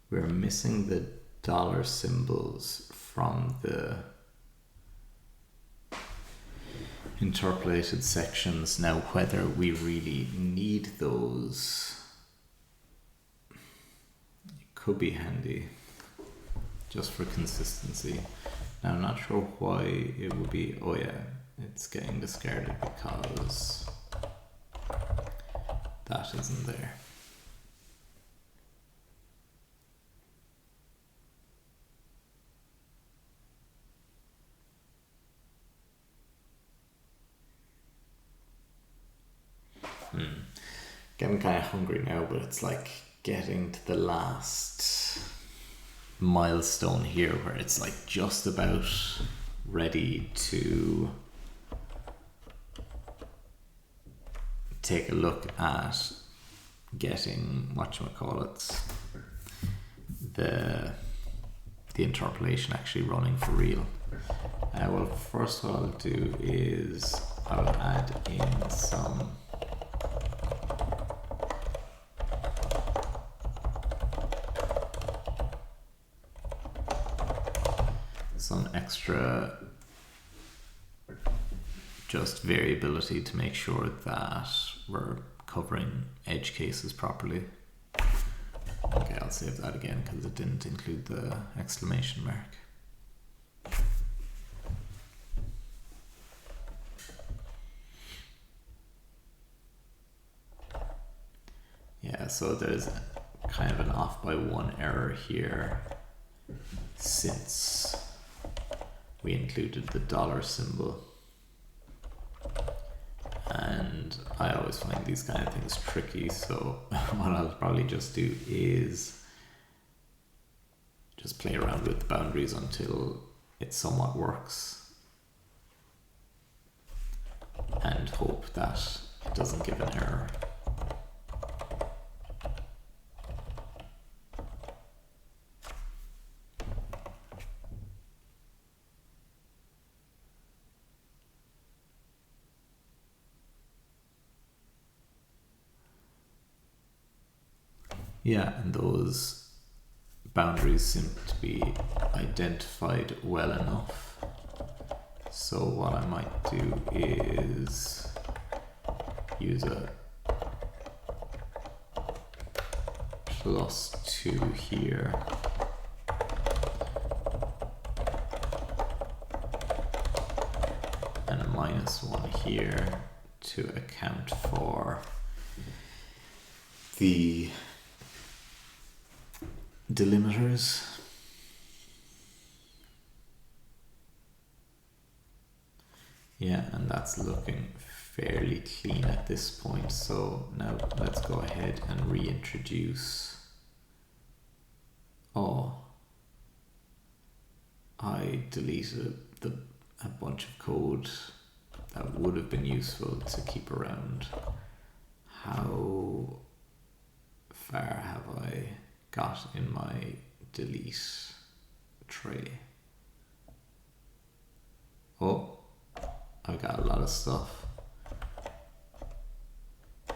We're missing the dollar symbols from the interpolated sections. Now, whether we really need those, it could be handy just for consistency. Now, I'm not sure why it would be. Oh yeah, it's getting discarded because that isn't there. Getting kind of hungry now, but it's like getting to the last milestone here where it's like just about ready to take a look at getting whatchamacallit, the interpolation actually running for real. Well, first what I'll do is I'll add in some extra just variability to make sure that we're covering edge cases properly. Okay, I'll save that again because it didn't include the exclamation mark. Yeah, so there's kind of an off by one error here since we included the dollar symbol. And I always find these kind of things tricky, so what I'll probably just do is just play around with the boundaries until it somewhat works and hope that it doesn't give an error. Yeah, and those boundaries seem to be identified well enough. So what I might do is use a +2 here. And a -1 here to account for the delimiters. Yeah, and that's looking fairly clean at this point. So now let's go ahead and reintroduce. Oh, I deleted a bunch of code that would have been useful to keep around. How far have I got in my delete tray? Oh, I've got a lot of stuff.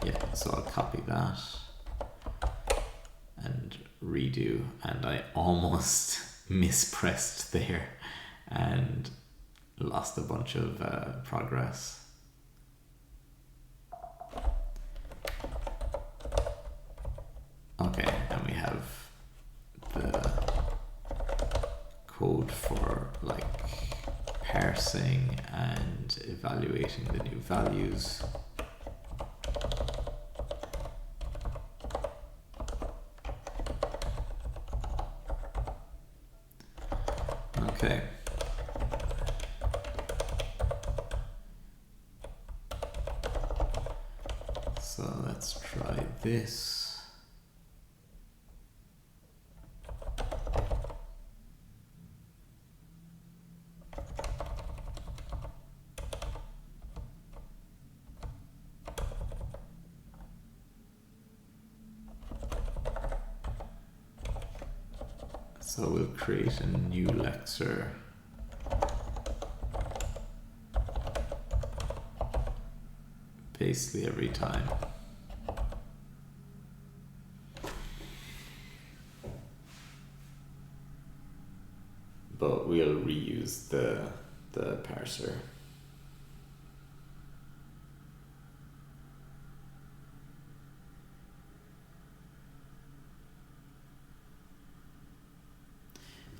Yeah, so I'll copy that and redo, and I almost mispressed there and lost a bunch of progress. Okay, and we have the code for like parsing and evaluating the new values. Okay. So let's try this. So we'll create a new lexer. Basically every time. But we'll reuse the parser.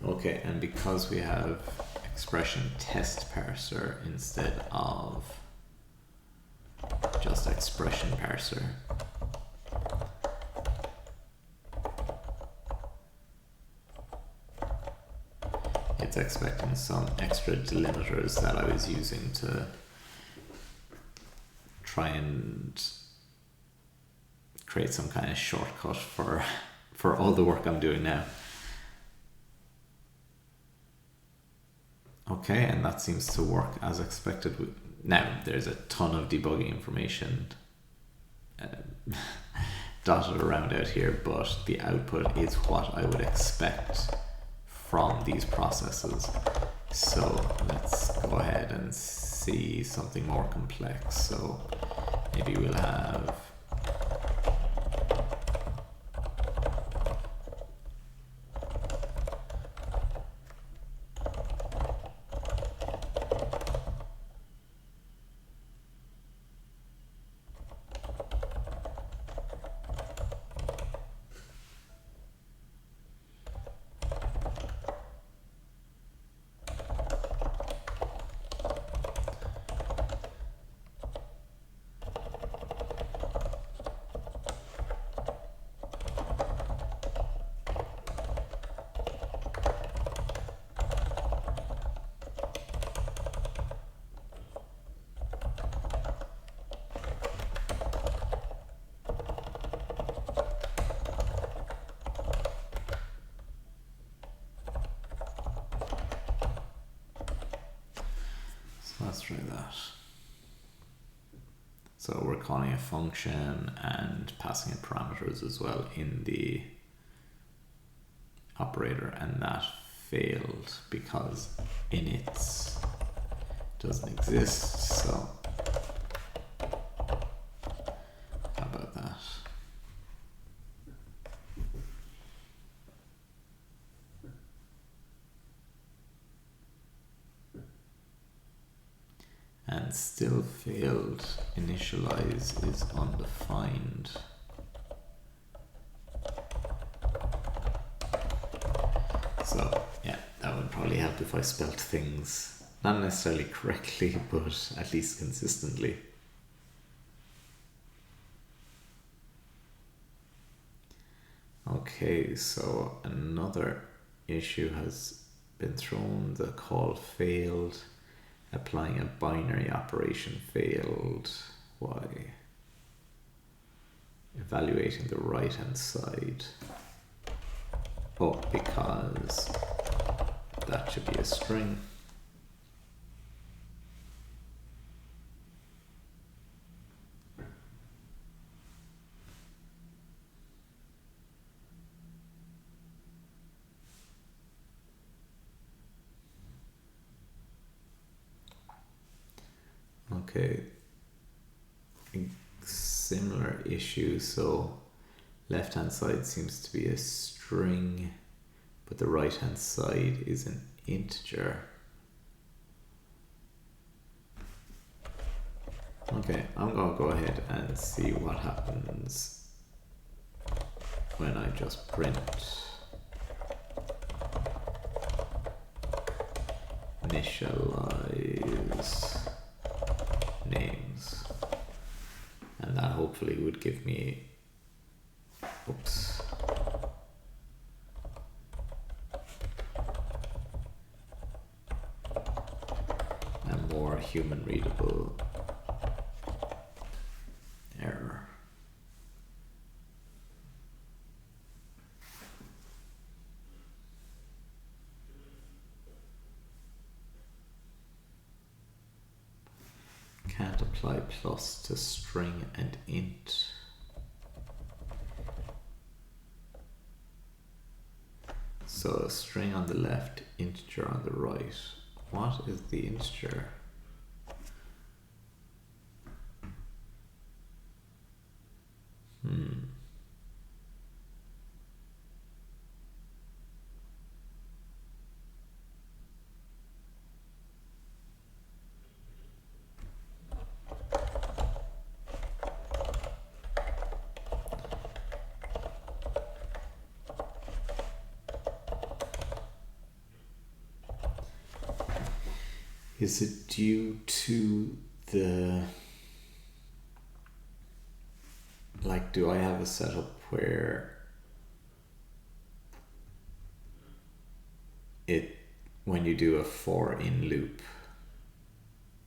Okay, and because we have expression test parser instead of just expression parser, it's expecting some extra delimiters that I was using to try and create some kind of shortcut for all the work I'm doing now. Okay, and that seems to work as expected. Now, there's a ton of debugging information dotted around out here, but the output is what I would expect from these processes. So let's go ahead and see something more complex. So maybe we'll have let's try that. So we're calling a function and passing in parameters as well in the operator, and that failed because init doesn't exist. So how about that? And still failed. Initialize is undefined. So yeah, that would probably help if I spelt things not necessarily correctly, but at least consistently. Okay, so another issue has been thrown. The call failed. Applying a binary operation failed. Why? Evaluating the right hand side. Oh, because that should be a string. Okay, similar issue. So left hand side seems to be a string, but the right hand side is an integer. Okay, I'm gonna go ahead and see what happens when I just print initialize names, and that hopefully would give me a more human readable error. Can't apply plus to string and int. So a string on the left, integer on the right. What is the integer? Is it due to the, like, do I have a setup where it, when you do a for in loop,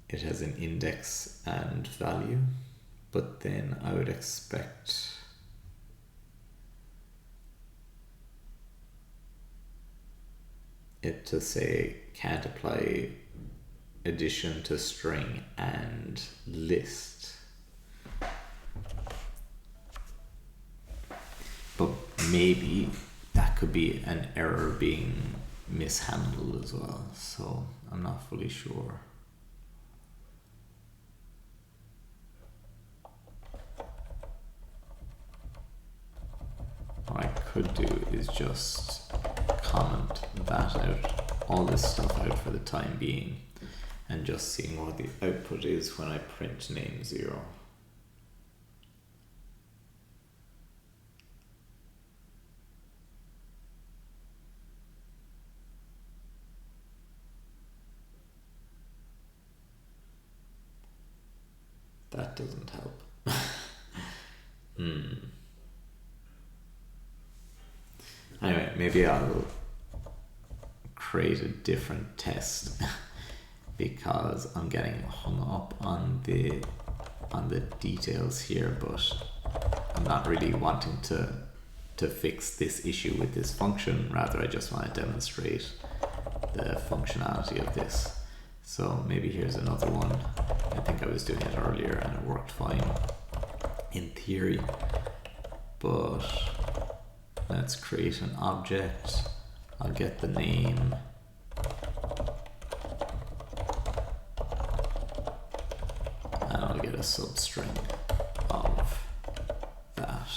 it has an index and value, but then I would expect it to say can't apply addition to string and list. But maybe that could be an error being mishandled as well, so I'm not fully sure. What I could do is just comment that out, all this stuff out for the time being, and just seeing what the output is when I print name 0. That doesn't help. Anyway, maybe I'll create a different test because I'm getting hung up on the details here, but I'm not really wanting to fix this issue with this function. Rather, I just want to demonstrate the functionality of this. So maybe here's another one. I think I was doing it earlier and it worked fine in theory, but let's create an object. I'll get the name. And I'll get a substring of that.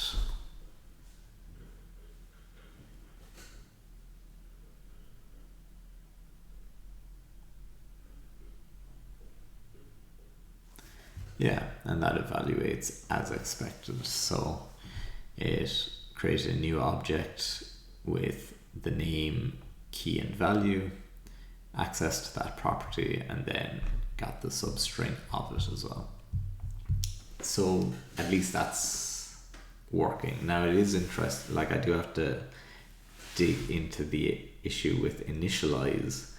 Yeah, and that evaluates as expected. So it created a new object with the name, key, and value, access to that property, and then got the substring of it as well. So at least that's working. Now it is interesting, like I do have to dig into the issue with initialize,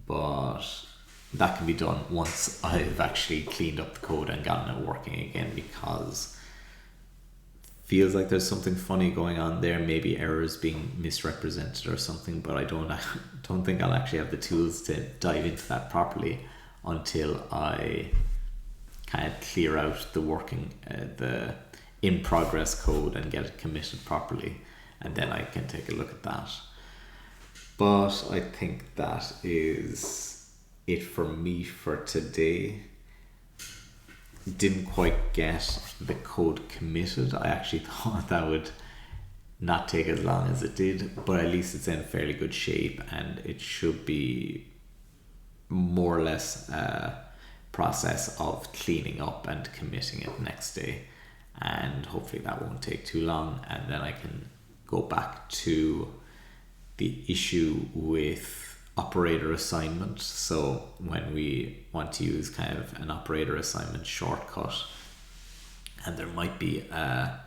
but that can be done once I've actually cleaned up the code and gotten it working again, because feels like there's something funny going on there, maybe errors being misrepresented or something, but I don't think I'll actually have the tools to dive into that properly until I kind of clear out the working, the in progress code and get it committed properly, and then I can take a look at that. But I think that is it for me for today. Didn't quite get the code committed. I actually thought that would not take as long as it did, but at least it's in fairly good shape, and it should be more or less a process of cleaning up and committing it next day, and hopefully that won't take too long, and then I can go back to the issue with operator assignment. So when we want to use kind of an operator assignment shortcut, and there might be an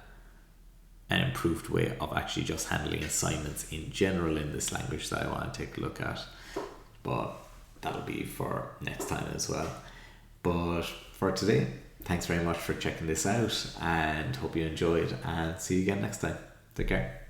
improved way of actually just handling assignments in general in this language that I want to take a look at, but that'll be for next time as well. But for today, thanks very much for checking this out, and hope you enjoyed, and see you again next time. Take care.